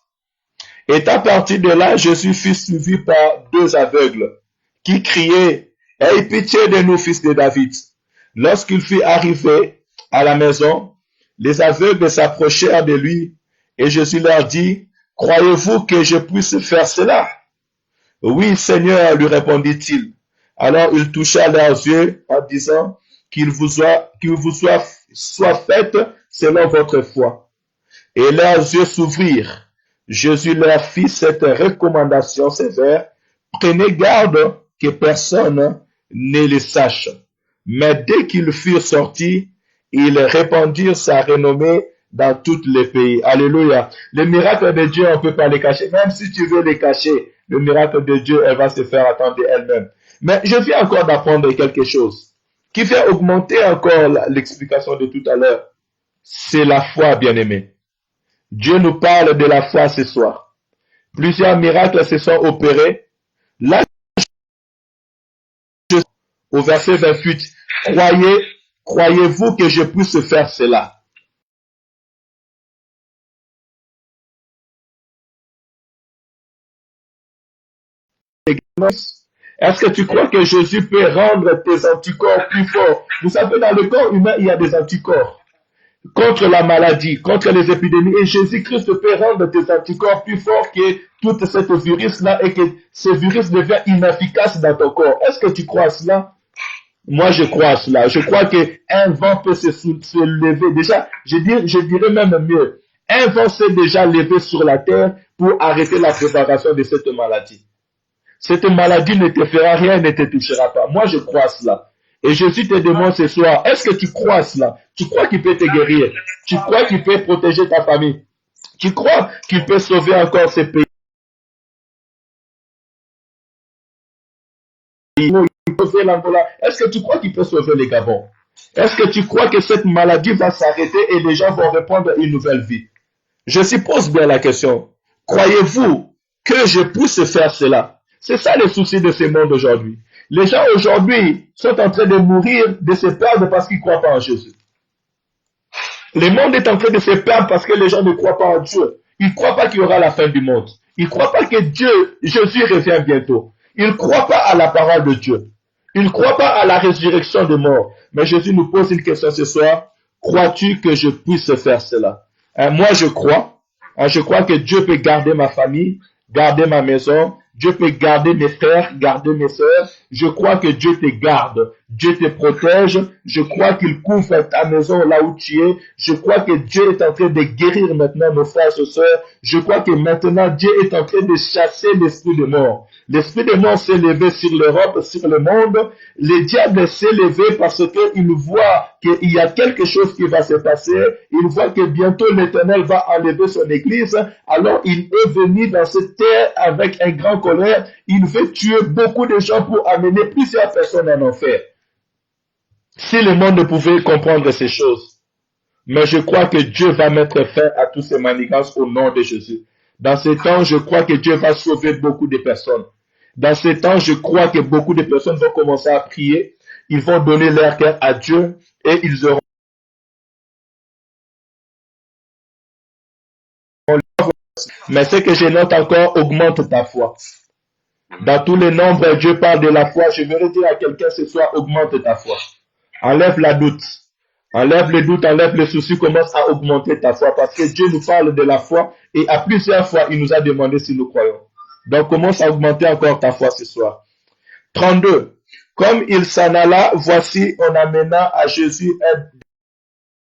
Et à partir de là, Jésus fut suivi par deux aveugles qui criaient, « Aie pitié de nous, fils de David !» Lorsqu'il fut arrivé à la maison, les aveugles s'approchèrent de lui et Jésus leur dit, « Croyez-vous que je puisse faire cela? » « Oui, Seigneur, lui répondit-il. Alors il toucha leurs yeux en disant, « qu'il vous soit fait selon votre foi. » Et leurs yeux s'ouvrirent. Jésus leur fit cette recommandation sévère, « Prenez garde que personne ne le sache. » Mais dès qu'ils furent sortis, ils répandirent sa renommée dans tous les pays. Alléluia. Le miracle de Dieu, on ne peut pas les cacher. Même si tu veux les cacher, le miracle de Dieu, elle va se faire attendre elle-même. Mais je viens encore d'apprendre quelque chose qui vient augmenter encore l'explication de tout à l'heure. C'est la foi, bien-aimé. Dieu nous parle de la foi ce soir. Plusieurs miracles se sont opérés. Là, au verset 28, croyez-vous que je puisse faire cela? Est-ce que tu crois que Jésus peut rendre tes anticorps plus forts? Vous savez, dans le corps humain, il y a des anticorps contre la maladie, contre les épidémies. Et Jésus-Christ peut rendre tes anticorps plus forts que toute cette virus-là et que ce virus devient inefficace dans ton corps. Est-ce que tu crois à cela? Moi, je crois à cela. Je crois qu'un vent peut se lever. Déjà, je dirais même mieux. Un vent s'est déjà levé sur la terre pour arrêter la préparation de cette maladie. Cette maladie ne te fera rien, ne te touchera pas. Moi, je crois à cela. Et Jésus te demande ce soir, est-ce que tu crois à cela? Tu crois qu'il peut te guérir? Tu crois qu'il peut protéger ta famille? Tu crois qu'il peut sauver encore ce pays? Est-ce que tu crois qu'il peut sauver les Gabon? Est-ce que tu crois que cette maladie va s'arrêter et les gens vont reprendre une nouvelle vie? Je suppose bien la question. Croyez-vous que je puisse faire cela? C'est ça le souci de ce monde aujourd'hui. Les gens aujourd'hui sont en train de mourir, de se perdre parce qu'ils ne croient pas en Jésus. Le monde est en train de se perdre parce que les gens ne croient pas en Dieu. Ils ne croient pas qu'il y aura la fin du monde. Ils ne croient pas que Jésus revient bientôt. Ils ne croient pas à la parole de Dieu. Ils ne croient pas à la résurrection des morts. Mais Jésus nous pose une question ce soir. Crois-tu que je puisse faire cela? Moi, je crois. Je crois que Dieu peut garder ma famille, garder ma maison. Dieu peut garder mes frères, garder mes sœurs. Je crois que Dieu te garde. Dieu te protège. Je crois qu'il couvre ta maison là où tu es. Je crois que Dieu est en train de guérir maintenant nos frères et sœurs. Je crois que maintenant Dieu est en train de chasser l'esprit de mort. L'esprit de mort s'est levé sur l'Europe, sur le monde. Le diable s'est levé parce qu'il voit qu'il y a quelque chose qui va se passer. Il voit que bientôt l'Éternel va enlever son église. Alors il est venu dans cette terre avec un grand colère. Il veut tuer beaucoup de gens pour amener plusieurs personnes en enfer. Si le monde pouvait comprendre ces choses. Mais je crois que Dieu va mettre fin à toutes ces manigances au nom de Jésus. Dans ces temps, je crois que Dieu va sauver beaucoup de personnes. Dans ces temps, je crois que beaucoup de personnes vont commencer à prier. Ils vont donner leur cœur à Dieu et ils auront. Mais ce que je note encore, augmente ta foi. Dans tous les nombres, Dieu parle de la foi. Je veux dire à quelqu'un ce soir, augmente ta foi. Enlève la doute. Enlève le doute, enlève le souci, commence à augmenter ta foi. Parce que Dieu nous parle de la foi et à plusieurs fois, il nous a demandé si nous croyons. Donc, commence à augmenter encore ta foi ce soir. 32. Comme il s'en alla, voici, on amena à Jésus un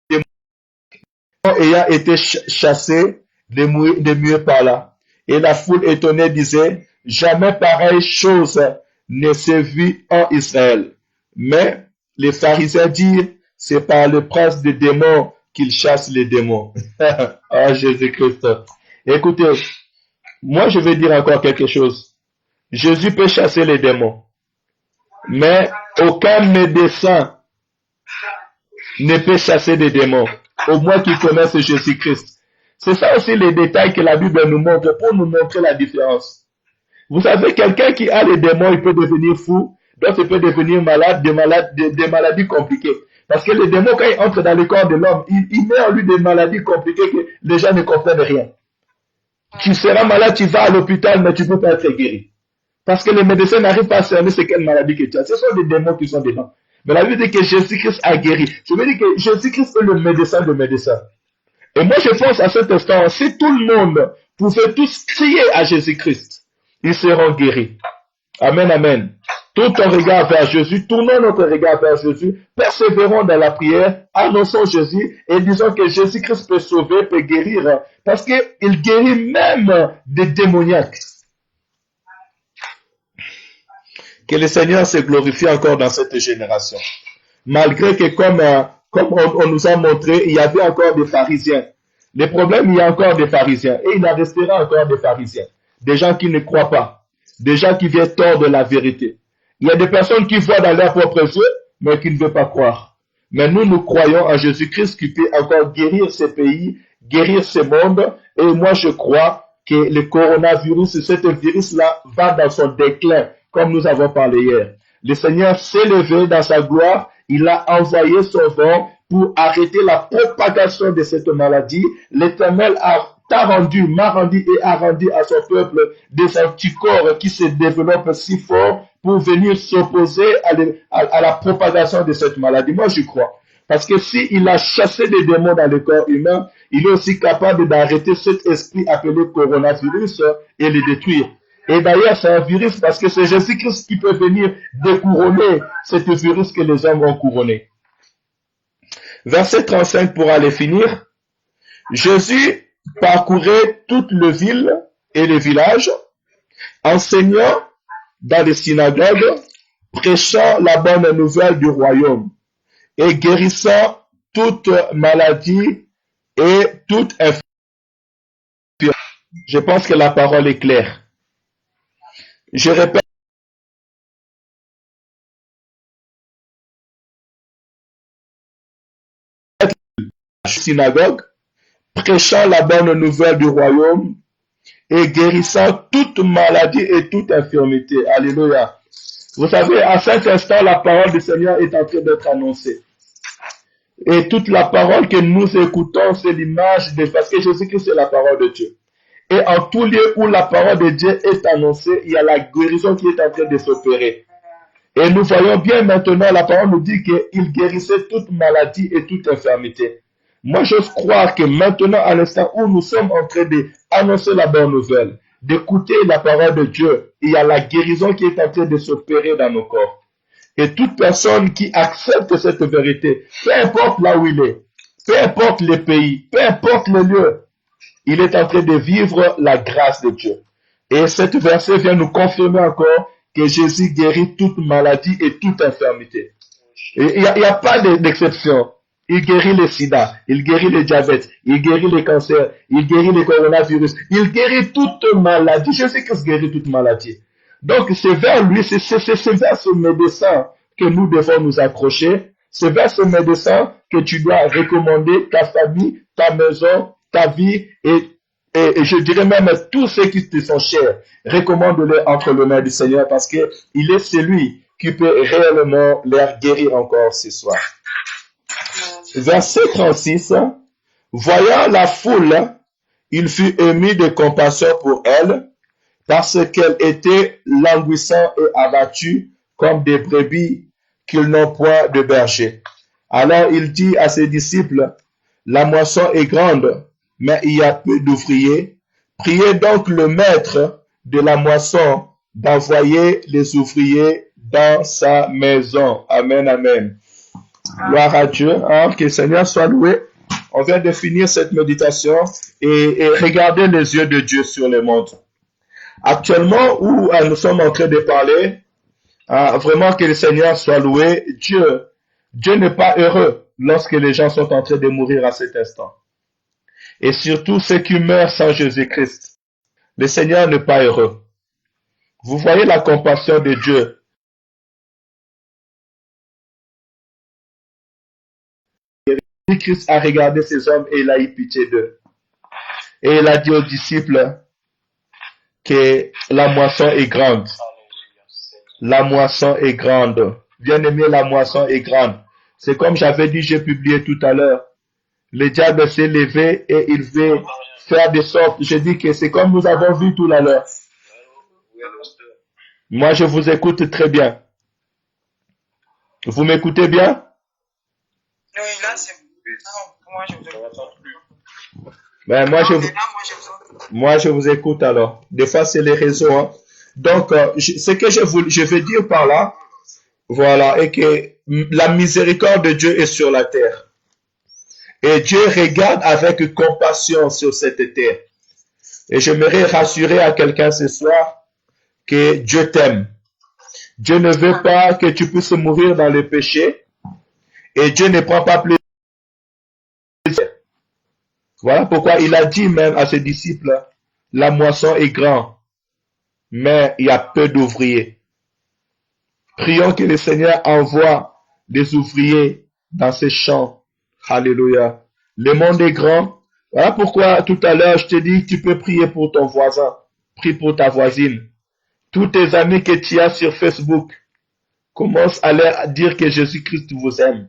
démon ayant été chassé des muets par là. Et la foule étonnée disait, jamais pareille chose ne s'est vue en Israël. Mais les pharisiens dirent, c'est par le prince des démons qu'il chasse les démons. Oh Jésus-Christ. Écoutez, moi je vais dire encore quelque chose. Jésus peut chasser les démons. Mais aucun médecin ne peut chasser des démons. Au moins qu'ils connaissent Jésus-Christ. C'est ça aussi les détails que la Bible nous montre pour nous montrer la différence. Vous savez, quelqu'un qui a les démons, il peut devenir fou, donc il peut devenir malade, des maladies compliquées. Parce que les démons, quand ils entrent dans le corps de l'homme, ils mettent en lui des maladies compliquées que les gens ne comprennent rien. Tu seras malade, tu vas à l'hôpital, mais tu ne peux pas être guéri. Parce que les médecins n'arrivent pas à cerner c'est quelle maladie que tu as. Ce sont des démons qui sont dedans. Mais la Bible dit que Jésus-Christ a guéri. Je veux dire que Jésus-Christ est le médecin de médecins. Et moi, je pense à cet instant, si tout le monde pouvait tous crier à Jésus-Christ, ils seront guéris. Amen, amen. Tout ton regard vers Jésus, tournons notre regard vers Jésus, persévérons dans la prière, annonçons Jésus et disons que Jésus-Christ peut sauver, peut guérir, parce qu'il guérit même des démoniaques. Que le Seigneur se glorifie encore dans cette génération. Malgré que comme on nous a montré, il y avait encore des pharisiens. Le problème, il y a encore des pharisiens. Et il en restera encore des pharisiens. Des gens qui ne croient pas. Des gens qui viennent tordre la vérité. Il y a des personnes qui voient dans leurs propres yeux, mais qui ne veulent pas croire. Mais nous croyons en Jésus-Christ qui peut encore guérir ce pays, guérir ce monde. Et moi, je crois que le coronavirus, ce virus-là, va dans son déclin, comme nous avons parlé hier. Le Seigneur s'est levé dans sa gloire. Il a envoyé son vent pour arrêter la propagation de cette maladie. L'Éternel a t'a rendu, m'a rendu et a rendu à son peuple des anticorps qui se développent si fort pour venir s'opposer à la propagation de cette maladie. Moi, je crois. Parce que s'il a chassé des démons dans le corps humain, il est aussi capable d'arrêter cet esprit appelé coronavirus et le détruire. Et d'ailleurs, c'est un virus parce que c'est Jésus-Christ qui peut venir découronner ce virus que les hommes ont couronné. Verset 35 pour aller finir. Jésus parcourait toute les villes et les villages, enseignant dans les synagogues, prêchant la bonne nouvelle du royaume et guérissant toute maladie et toute infirmité. Je pense que la parole est claire. Je répète, synagogue, prêchant la bonne nouvelle du royaume et guérissant toute maladie et toute infirmité. Alléluia. Vous savez, à cet instant, la parole du Seigneur est en train d'être annoncée. Et toute la parole que nous écoutons, c'est l'image de... Parce que Jésus-Christ, c'est la parole de Dieu. Et en tout lieu où la parole de Dieu est annoncée, il y a la guérison qui est en train de s'opérer. Et nous voyons bien maintenant, la parole nous dit qu'il guérissait toute maladie et toute infirmité. Moi, j'ose croire que maintenant, à l'instant où nous sommes en train d'annoncer la bonne nouvelle, d'écouter la parole de Dieu, il y a la guérison qui est en train de s'opérer dans nos corps. Et toute personne qui accepte cette vérité, peu importe là où il est, peu importe les pays, peu importe le lieu, il est en train de vivre la grâce de Dieu. Et cette verset vient nous confirmer encore que Jésus guérit toute maladie et toute infirmité. Et il n'y a pas d'exception. Il guérit le sida, il guérit le diabète, il guérit les cancers, il guérit le coronavirus, il guérit toute maladie. Jésus-Christ guérit toute maladie. Donc c'est vers lui, c'est vers ce médecin que nous devons nous accrocher. C'est vers ce médecin que tu dois recommander ta famille, ta maison, ta vie et je dirais même tous ceux qui te sont chers. Recommande-les entre les mains du Seigneur parce que il est celui qui peut réellement les guérir encore ce soir. Verset 36. Voyant la foule, il fut ému de compassion pour elle, parce qu'elle était languissante et abattue comme des brebis qu'ils n'ont point de berger. Alors il dit à ses disciples, la moisson est grande, mais il y a peu d'ouvriers. Priez donc le maître de la moisson d'envoyer les ouvriers dans sa maison. Amen, amen. Gloire à Dieu, hein, que le Seigneur soit loué. On vient de finir cette méditation et regarder les yeux de Dieu sur le monde. Actuellement, où nous sommes en train de parler, vraiment que le Seigneur soit loué, Dieu n'est pas heureux lorsque les gens sont en train de mourir à cet instant. Et surtout ceux qui meurent sans Jésus-Christ. Le Seigneur n'est pas heureux. Vous voyez la compassion de Dieu. Christ a regardé ces hommes et il a eu pitié d'eux. Et il a dit aux disciples que la moisson est grande. La moisson est grande. Bien-aimé, la moisson est grande. C'est comme j'avais dit, j'ai publié tout à l'heure. Le diable s'est levé et il veut faire de sorte. Je dis que c'est comme nous avons vu tout à l'heure. Moi, je vous écoute très bien. Vous m'écoutez bien? Oui, là, c'est... Non, moi, je vous écoute plus. Ben, moi, je vous écoute alors. Des fois, c'est les réseaux. Hein. Donc, ce que je veux dire par là, voilà, est que la miséricorde de Dieu est sur la terre. Et Dieu regarde avec compassion sur cette terre. Et j'aimerais rassurer à quelqu'un ce soir que Dieu t'aime. Dieu ne veut pas que tu puisses mourir dans le péché. Et Dieu ne prend pas plaisir. Voilà pourquoi il a dit même à ses disciples, la moisson est grande, mais il y a peu d'ouvriers. Prions que le Seigneur envoie des ouvriers dans ces champs. Alléluia. Le monde est grand. Voilà pourquoi tout à l'heure je te dis, tu peux prier pour ton voisin. Prie pour ta voisine. Tous tes amis que tu as sur Facebook, commence à leur dire que Jésus-Christ vous aime.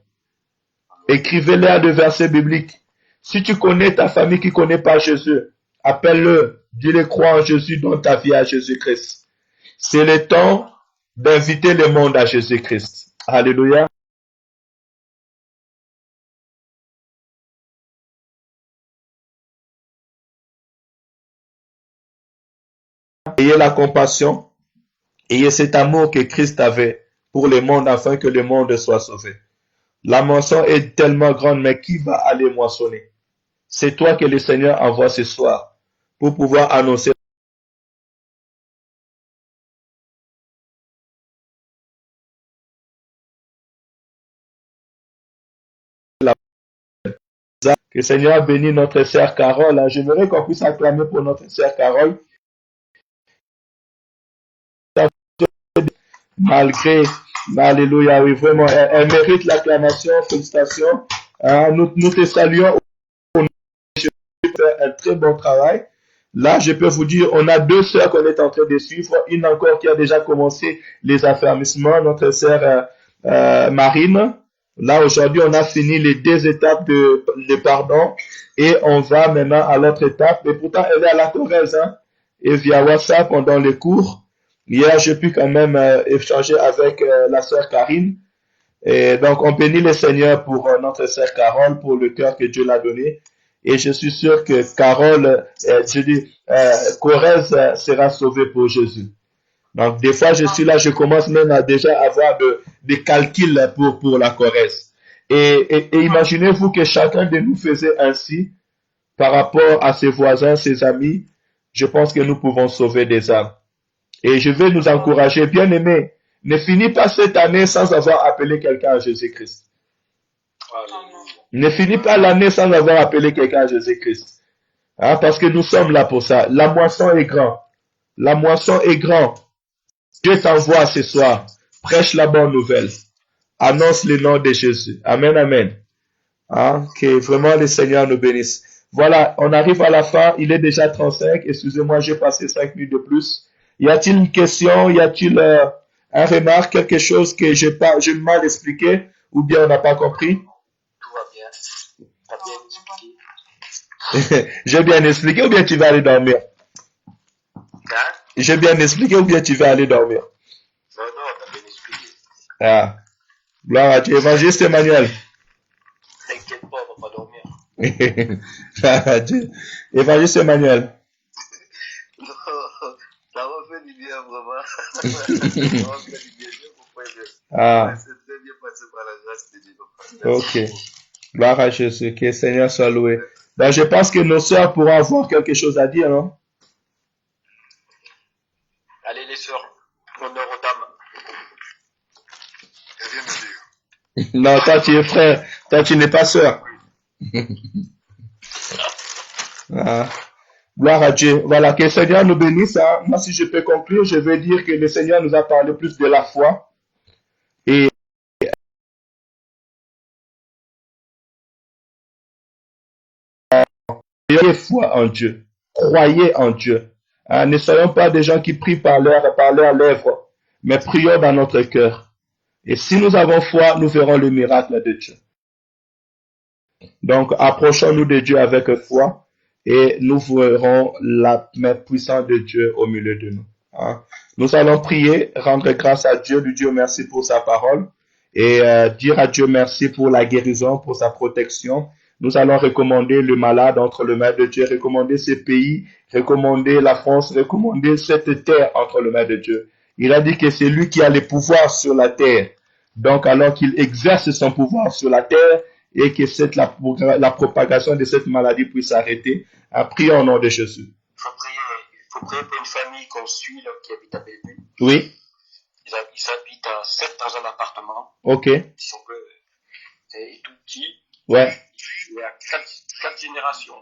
Écrivez-leur des versets bibliques. Si tu connais ta famille qui ne connaît pas Jésus, Appelle-le. Dis-le, crois en Jésus, donne ta vie à Jésus-Christ. C'est le temps d'inviter le monde à Jésus-Christ. Alléluia. Ayez la compassion, ayez cet amour que Christ avait pour le monde afin que le monde soit sauvé. La moisson est tellement grande, mais qui va aller moissonner? C'est toi que le Seigneur envoie ce soir pour pouvoir annoncer la que le Seigneur bénisse notre sœur Carole. J'aimerais qu'on puisse acclamer pour notre sœur Carole. Malgré, alléluia, oui, vraiment, elle mérite l'acclamation, félicitations. Nous te saluons, un très bon travail. Là, je peux vous dire, on a deux sœurs qu'on est en train de suivre. Une encore qui a déjà commencé les affermissements, notre sœur Marine. Là, aujourd'hui, on a fini les deux étapes de pardon et on va maintenant à l'autre étape. Et pourtant, elle est à la Corrèze, hein, et via WhatsApp pendant les cours. Hier, j'ai pu quand même échanger avec la sœur Karine. Et donc, on bénit le Seigneur pour notre sœur Carole, pour le cœur que Dieu l'a donné. Et je suis sûr que Carole, Corrèze sera sauvée pour Jésus. Donc, des fois, je suis là, je commence même à déjà avoir des calculs pour la Corrèze. Et imaginez-vous que chacun de nous faisait ainsi par rapport à ses voisins, ses amis. Je pense que nous pouvons sauver des âmes. Et je vais nous encourager, bien aimés, ne finis pas cette année sans avoir appelé quelqu'un à Jésus-Christ. Ne finis pas l'année sans avoir appelé quelqu'un à Jésus-Christ. Hein, parce que nous sommes là pour ça. La moisson est grande. La moisson est grande. Dieu t'envoie ce soir. Prêche la bonne nouvelle. Annonce le nom de Jésus. Amen, amen. Hein, que vraiment le Seigneur nous bénisse. Voilà, on arrive à la fin. Il est déjà 35. Excusez-moi, j'ai passé 5 minutes de plus. Y a-t-il une question? Y a-t-il un remarque, quelque chose que j'ai mal expliqué ou bien on n'a pas compris? Tout va bien. T'as bien expliqué. J'ai bien expliqué ou bien tu vas aller dormir? Hein? J'ai bien expliqué ou bien tu vas aller dormir? Non, t'as bien expliqué. Ah, gloire à Dieu. Évangéliste Emmanuel. T'inquiète pas, on va pas dormir. Gloire à Dieu. Évangéliste Emmanuel. Ça m'a fait du bien, vraiment. Ça m'a fait du bien, pourquoi Ah, c'est très bien passé par la grâce de Dieu. ok. Gloire à Jésus. Que le Seigneur soit loué. Ben, je pense que nos sœurs pourront avoir quelque chose à dire, non? Allez, les sœurs, honneur aux dames. Elle vient me dire. Non, toi tu es frère. Toi tu n'es pas sœur. Ah, gloire à Dieu. Voilà, que le Seigneur nous bénisse. Hein. Moi, si je peux conclure, je veux dire que le Seigneur nous a parlé plus de la foi. Et ayez foi en Dieu. Croyez en Dieu. Hein, ne soyons pas des gens qui prient par leurs lèvres, mais prions dans notre cœur. Et si nous avons foi, nous verrons le miracle de Dieu. Donc, approchons-nous de Dieu avec foi et nous verrons la main puissante de Dieu au milieu de nous. Hein. Nous allons prier, rendre grâce à Dieu, lui dire merci pour sa parole et dire à Dieu merci pour la guérison, pour sa protection. Nous allons recommander le malade entre les mains de Dieu, recommander ce pays, recommander la France, recommander cette terre entre les mains de Dieu. Il a dit que c'est lui qui a le pouvoir sur la terre. Donc, alors qu'il exerce son pouvoir sur la terre, et que la propagation de cette maladie puisse s'arrêter. Prions au nom de Jésus. Il faut prier pour une famille qu'on suit là, qui habite à Bellevue. Oui. Ils habitent à 7 dans un appartement. Ok. C'est tout petit. Ouais. Il y a 4 générations.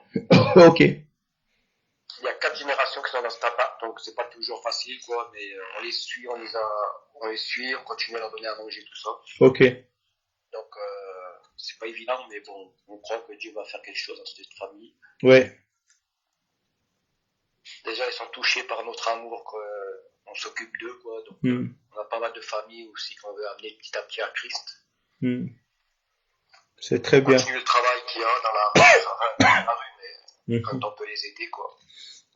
Ok. Il y a 4 générations qui sont dans cet appart, donc c'est pas toujours facile, quoi, mais on les suit, on continue à leur donner à manger, tout ça. Ok. Donc, c'est pas évident, mais bon, on croit que Dieu va faire quelque chose dans cette famille. Ouais. Déjà, ils sont touchés par notre amour, qu'on s'occupe d'eux, quoi. Donc, on a pas mal de familles aussi qu'on veut amener petit à petit à Christ. C'est très bien. On continue le travail qu'il y a dans la rue, mais quand on peut les aider, quoi.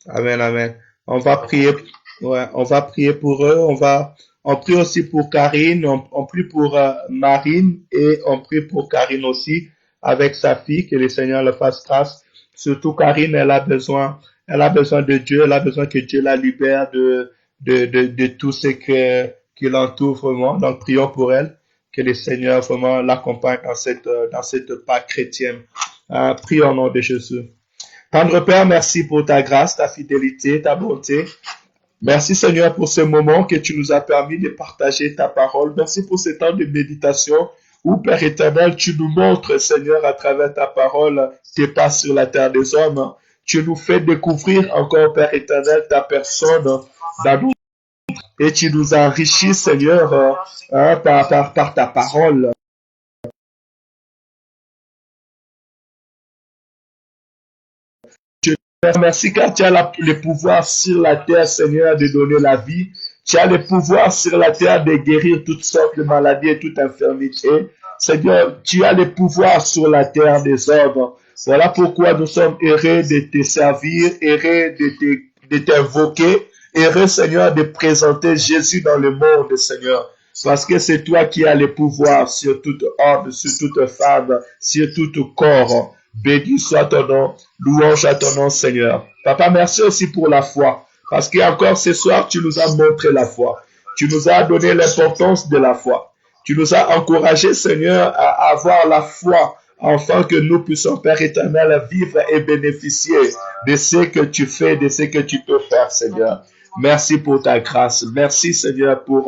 Amen, amen. On va prier, on va prier pour eux. On prie aussi pour Karine, on prie pour Marine et on prie pour Karine aussi avec sa fille, que le Seigneur le fasse grâce. Surtout Karine, elle a besoin de Dieu, elle a besoin que Dieu la libère de tout ce qui l'entoure vraiment. Donc prions pour elle, que le Seigneur vraiment l'accompagne dans cette pas chrétienne. Prions au nom de Jésus. Tendre Père, merci pour ta grâce, ta fidélité, ta bonté. Merci Seigneur pour ce moment que tu nous as permis de partager ta parole. Merci pour ce temps de méditation où Père éternel, tu nous montres Seigneur à travers ta parole tes pas sur la terre des hommes. Tu nous fais découvrir encore Père éternel ta personne dans nous et tu nous enrichis Seigneur par ta parole. Merci car tu as le pouvoir sur la terre, Seigneur, de donner la vie. Tu as le pouvoir sur la terre de guérir toutes sortes de maladies et toute infirmité. Seigneur, tu as le pouvoir sur la terre des hommes. Voilà pourquoi nous sommes heureux de te servir, heureux de t'invoquer, heureux, Seigneur, de présenter Jésus dans le monde, Seigneur. Parce que c'est toi qui as le pouvoir sur toute homme, sur toute femme, sur tout corps. Béni soit ton nom, louange à ton nom, Seigneur. Papa, merci aussi pour la foi, parce qu'encore ce soir, tu nous as montré la foi. Tu nous as donné l'importance de la foi. Tu nous as encouragé, Seigneur, à avoir la foi, afin que nous puissions, Père éternel, vivre et bénéficier de ce que tu fais, de ce que tu peux faire, Seigneur. Merci pour ta grâce. Merci, Seigneur, pour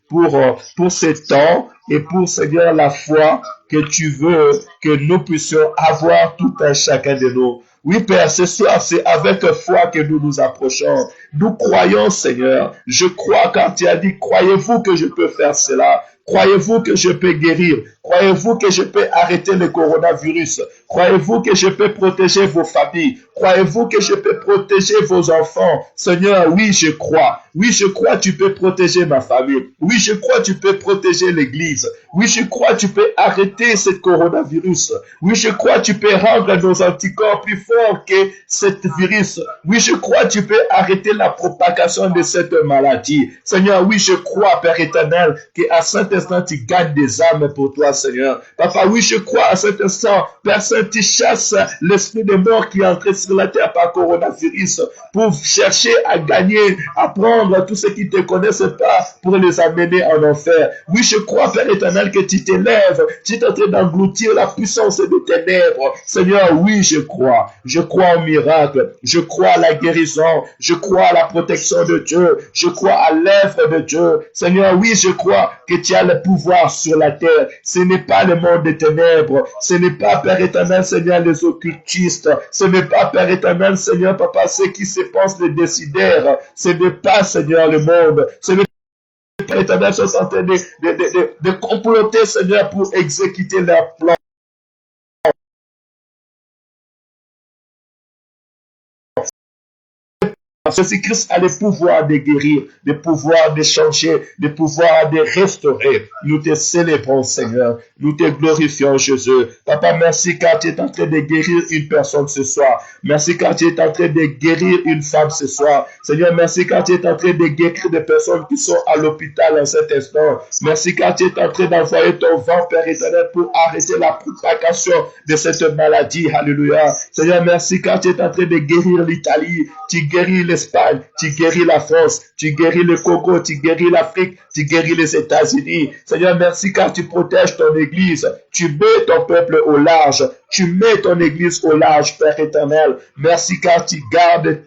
ce temps et pour, Seigneur, la foi que tu veux que nous puissions avoir tout un chacun de nous. Oui, Père, ce soir, c'est avec foi que nous nous approchons. Nous croyons, Seigneur. Je crois quand tu as dit, croyez-vous que je peux faire cela? Croyez-vous que je peux guérir? Croyez-vous que je peux arrêter le coronavirus? Croyez-vous que je peux protéger vos familles? Croyez-vous que je peux protéger vos enfants? Seigneur, oui, je crois. Oui, je crois tu peux protéger ma famille. Oui, je crois tu peux protéger l'église. Oui, je crois tu peux arrêter ce coronavirus. Oui, je crois tu peux rendre nos anticorps plus forts que cet virus. Oui, je crois tu peux arrêter la propagation de cette maladie. Seigneur, oui, je crois, Père éternel, qu'à cet instant, tu gagnes des âmes pour toi, Seigneur. Papa, oui, je crois à cet instant, Père Saint, tu chasses l'esprit de mort qui est entré sur la terre par coronavirus pour chercher à gagner, à prendre tous ceux qui ne te connaissent pas pour les amener en enfer. Oui, je crois, Père éternel, que tu t'élèves, tu es en train d'engloutir la puissance des ténèbres. Seigneur, oui, je crois. Je crois au miracle. Je crois à la guérison. Je crois à la protection de Dieu. Je crois à l'œuvre de Dieu. Seigneur, oui, je crois que tu as le pouvoir sur la terre. Ce n'est pas le monde des ténèbres. Ce n'est pas, Père éternel, Seigneur, les occultistes. Ce n'est pas, Père éternel, Seigneur, Papa, ceux qui se pensent les décideurs. Ce n'est pas, Seigneur, le monde. Ce n'est pas, Père éternel, sont en train de comploter, Seigneur, pour exécuter leur plan. Jésus-Christ a le pouvoir de guérir, le pouvoir de changer, le pouvoir de restaurer. Nous te célébrons, Seigneur. Nous te glorifions, Jésus. Papa, merci car tu es en train de guérir une personne ce soir. Merci car tu es en train de guérir une femme ce soir. Seigneur, merci car tu es en train de guérir des personnes qui sont à l'hôpital en cet instant. Merci car tu es en train d'envoyer ton vent, Père éternel, pour arrêter la propagation de cette maladie. Alléluia. Seigneur, merci car tu es en train de guérir l'Italie. Tu guéris l'Espagne, tu guéris la France, tu guéris le Congo, tu guéris l'Afrique, tu guéris les États-Unis. Seigneur, merci car tu protèges ton Église. Tu mets ton peuple au large. Tu mets ton Église au large, Père éternel. Merci car tu gardes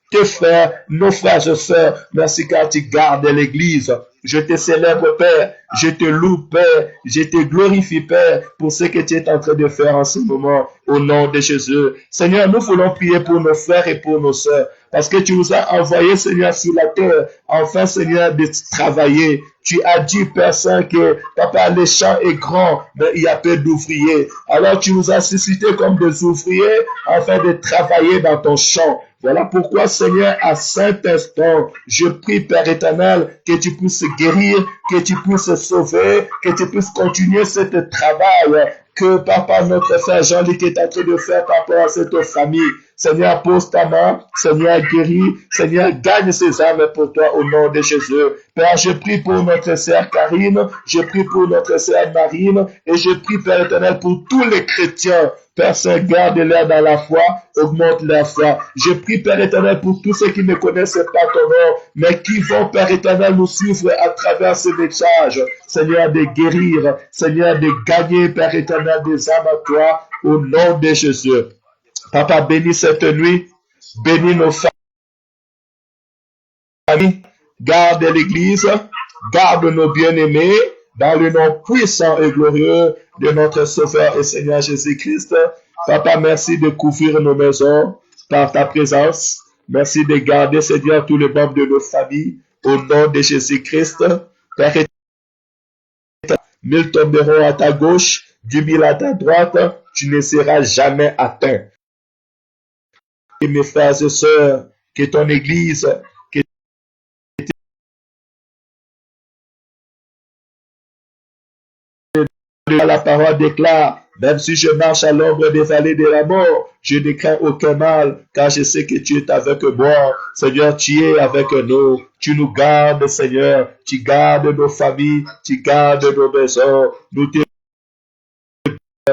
tes frères, nos frères et sœurs. Merci car tu gardes l'Église. Je te célèbre, Père. Je te loue, Père. Je te glorifie, Père, pour ce que tu es en train de faire en ce moment, au nom de Jésus. Seigneur, nous voulons prier pour nos frères et pour nos sœurs, parce que tu nous as envoyés, Seigneur, sur la terre, enfin, Seigneur, de travailler. Tu as dit, Père Saint, que, Papa, le champ est grand, mais il y a peu d'ouvriers. Alors, tu nous as suscités comme des ouvriers, afin de travailler dans ton champ. Voilà pourquoi, Seigneur, à cet instant, je prie, Père éternel, que tu puisses guérir, que tu puisses sauver, que tu puisses continuer ce travail que, papa, notre frère Jean-Luc est en train de faire par rapport à cette famille. Seigneur, pose ta main. Seigneur, guéris. Seigneur, gagne ces âmes pour toi au nom de Jésus. Père, je prie pour notre sœur Karine. Je prie pour notre sœur Marine. Et je prie, Père éternel, pour tous les chrétiens. Père Saint, garde-les dans la foi, augmente leur foi. Je prie, Père éternel, pour tous ceux qui ne connaissent pas ton nom, mais qui vont, Père éternel, nous suivre à travers ce message. Seigneur, de guérir, Seigneur, de gagner, Père éternel, des âmes à toi, au nom de Jésus. Papa, bénis cette nuit, bénis nos familles, garde l'Église, garde nos bien-aimés, dans le nom puissant et glorieux de notre Sauveur et Seigneur Jésus-Christ. Papa, merci de couvrir nos maisons par ta présence. Merci de garder, Seigneur, tous les membres de nos familles au nom de Jésus-Christ. Père éternel, 1000 tomberont à ta gauche, 10 000 à ta droite, tu ne seras jamais atteint. Et mes frères et sœurs, que ton Église, la parole déclare, même si je marche à l'ombre des vallées de la mort, je ne crains aucun mal, car je sais que tu es avec moi. Seigneur, tu es avec nous. Tu nous gardes, Seigneur. Tu gardes nos familles. Tu gardes nos maisons. Nous te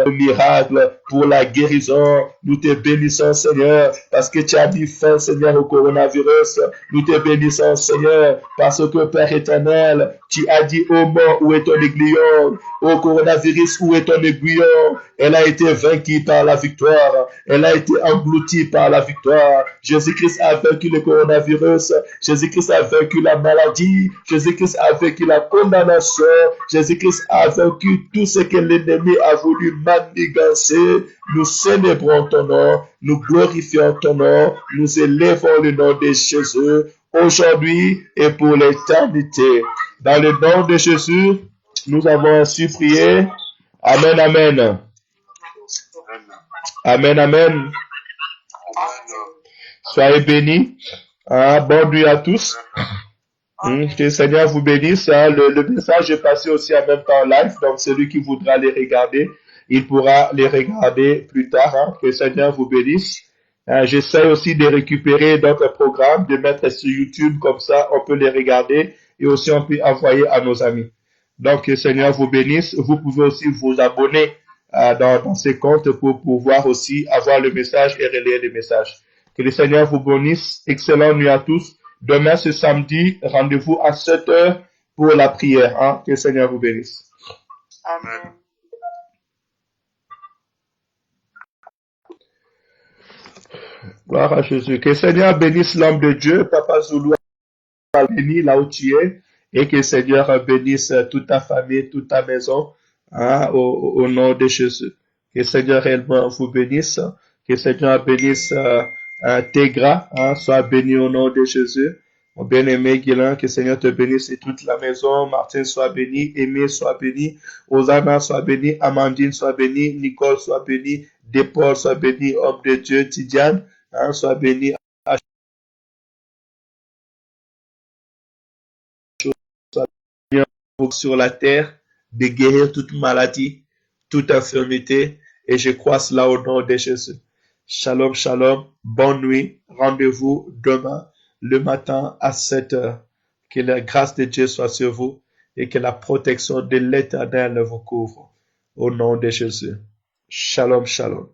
miracle, pour la guérison. Nous te bénissons, Seigneur, parce que tu as mis fin, Seigneur, au coronavirus. Nous te bénissons, Seigneur, parce que, Père éternel, tu as dit aux morts, où est ton aiguillon? Au coronavirus, où est ton aiguillon? Elle a été vaincue par la victoire. Elle a été engloutie par la victoire. Jésus-Christ a vaincu le coronavirus. Jésus-Christ a vaincu la maladie. Jésus-Christ a vaincu la condamnation. Jésus-Christ a vaincu tout ce que l'ennemi a voulu manigancer. Nous célébrons ton nom. Nous glorifions ton nom. Nous élevons le nom de Jésus aujourd'hui et pour l'éternité. Dans le nom de Jésus, nous avons ainsi prié. Amen, amen. Amen, amen. Soyez bénis. Bonne nuit à tous. Que le Seigneur vous bénisse. Le message est passé aussi en même temps en live. Donc, celui qui voudra les regarder, il pourra les regarder plus tard. Que le Seigneur vous bénisse. J'essaie aussi de récupérer d'autres programmes, de mettre sur YouTube. Comme ça, on peut les regarder et aussi on peut envoyer à nos amis. Donc, que le Seigneur vous bénisse. Vous pouvez aussi vous abonner dans ces comptes pour pouvoir aussi avoir le message et relayer le message. Que le Seigneur vous bénisse. Excellente nuit à tous. Demain, ce samedi, rendez-vous à 7 heures pour la prière. Que le Seigneur vous bénisse. Amen. Gloire à Jésus. Que le Seigneur bénisse l'homme de Dieu. Papa Zoulou a béni là où tu es. Et que le Seigneur bénisse toute ta famille, toute ta maison. Au nom de Jésus. Que le Seigneur réellement vous bénisse. Que le Seigneur bénisse Tegra. Sois béni au nom de Jésus. Mon bien-aimé Guilain, que le Seigneur te bénisse et toute la maison. Martin soit béni. Aimé soit béni. Osana soit béni. Amandine soit béni. Nicole soit béni. Dépol soit béni. Homme de Dieu. Tidiane soit béni. Sur la terre, de guérir toute maladie, toute infirmité, et je crois cela au nom de Jésus. Shalom, shalom, bonne nuit, rendez-vous demain, le matin à 7 heures. Que la grâce de Dieu soit sur vous et que la protection de l'Éternel vous couvre. Au nom de Jésus. Shalom, shalom.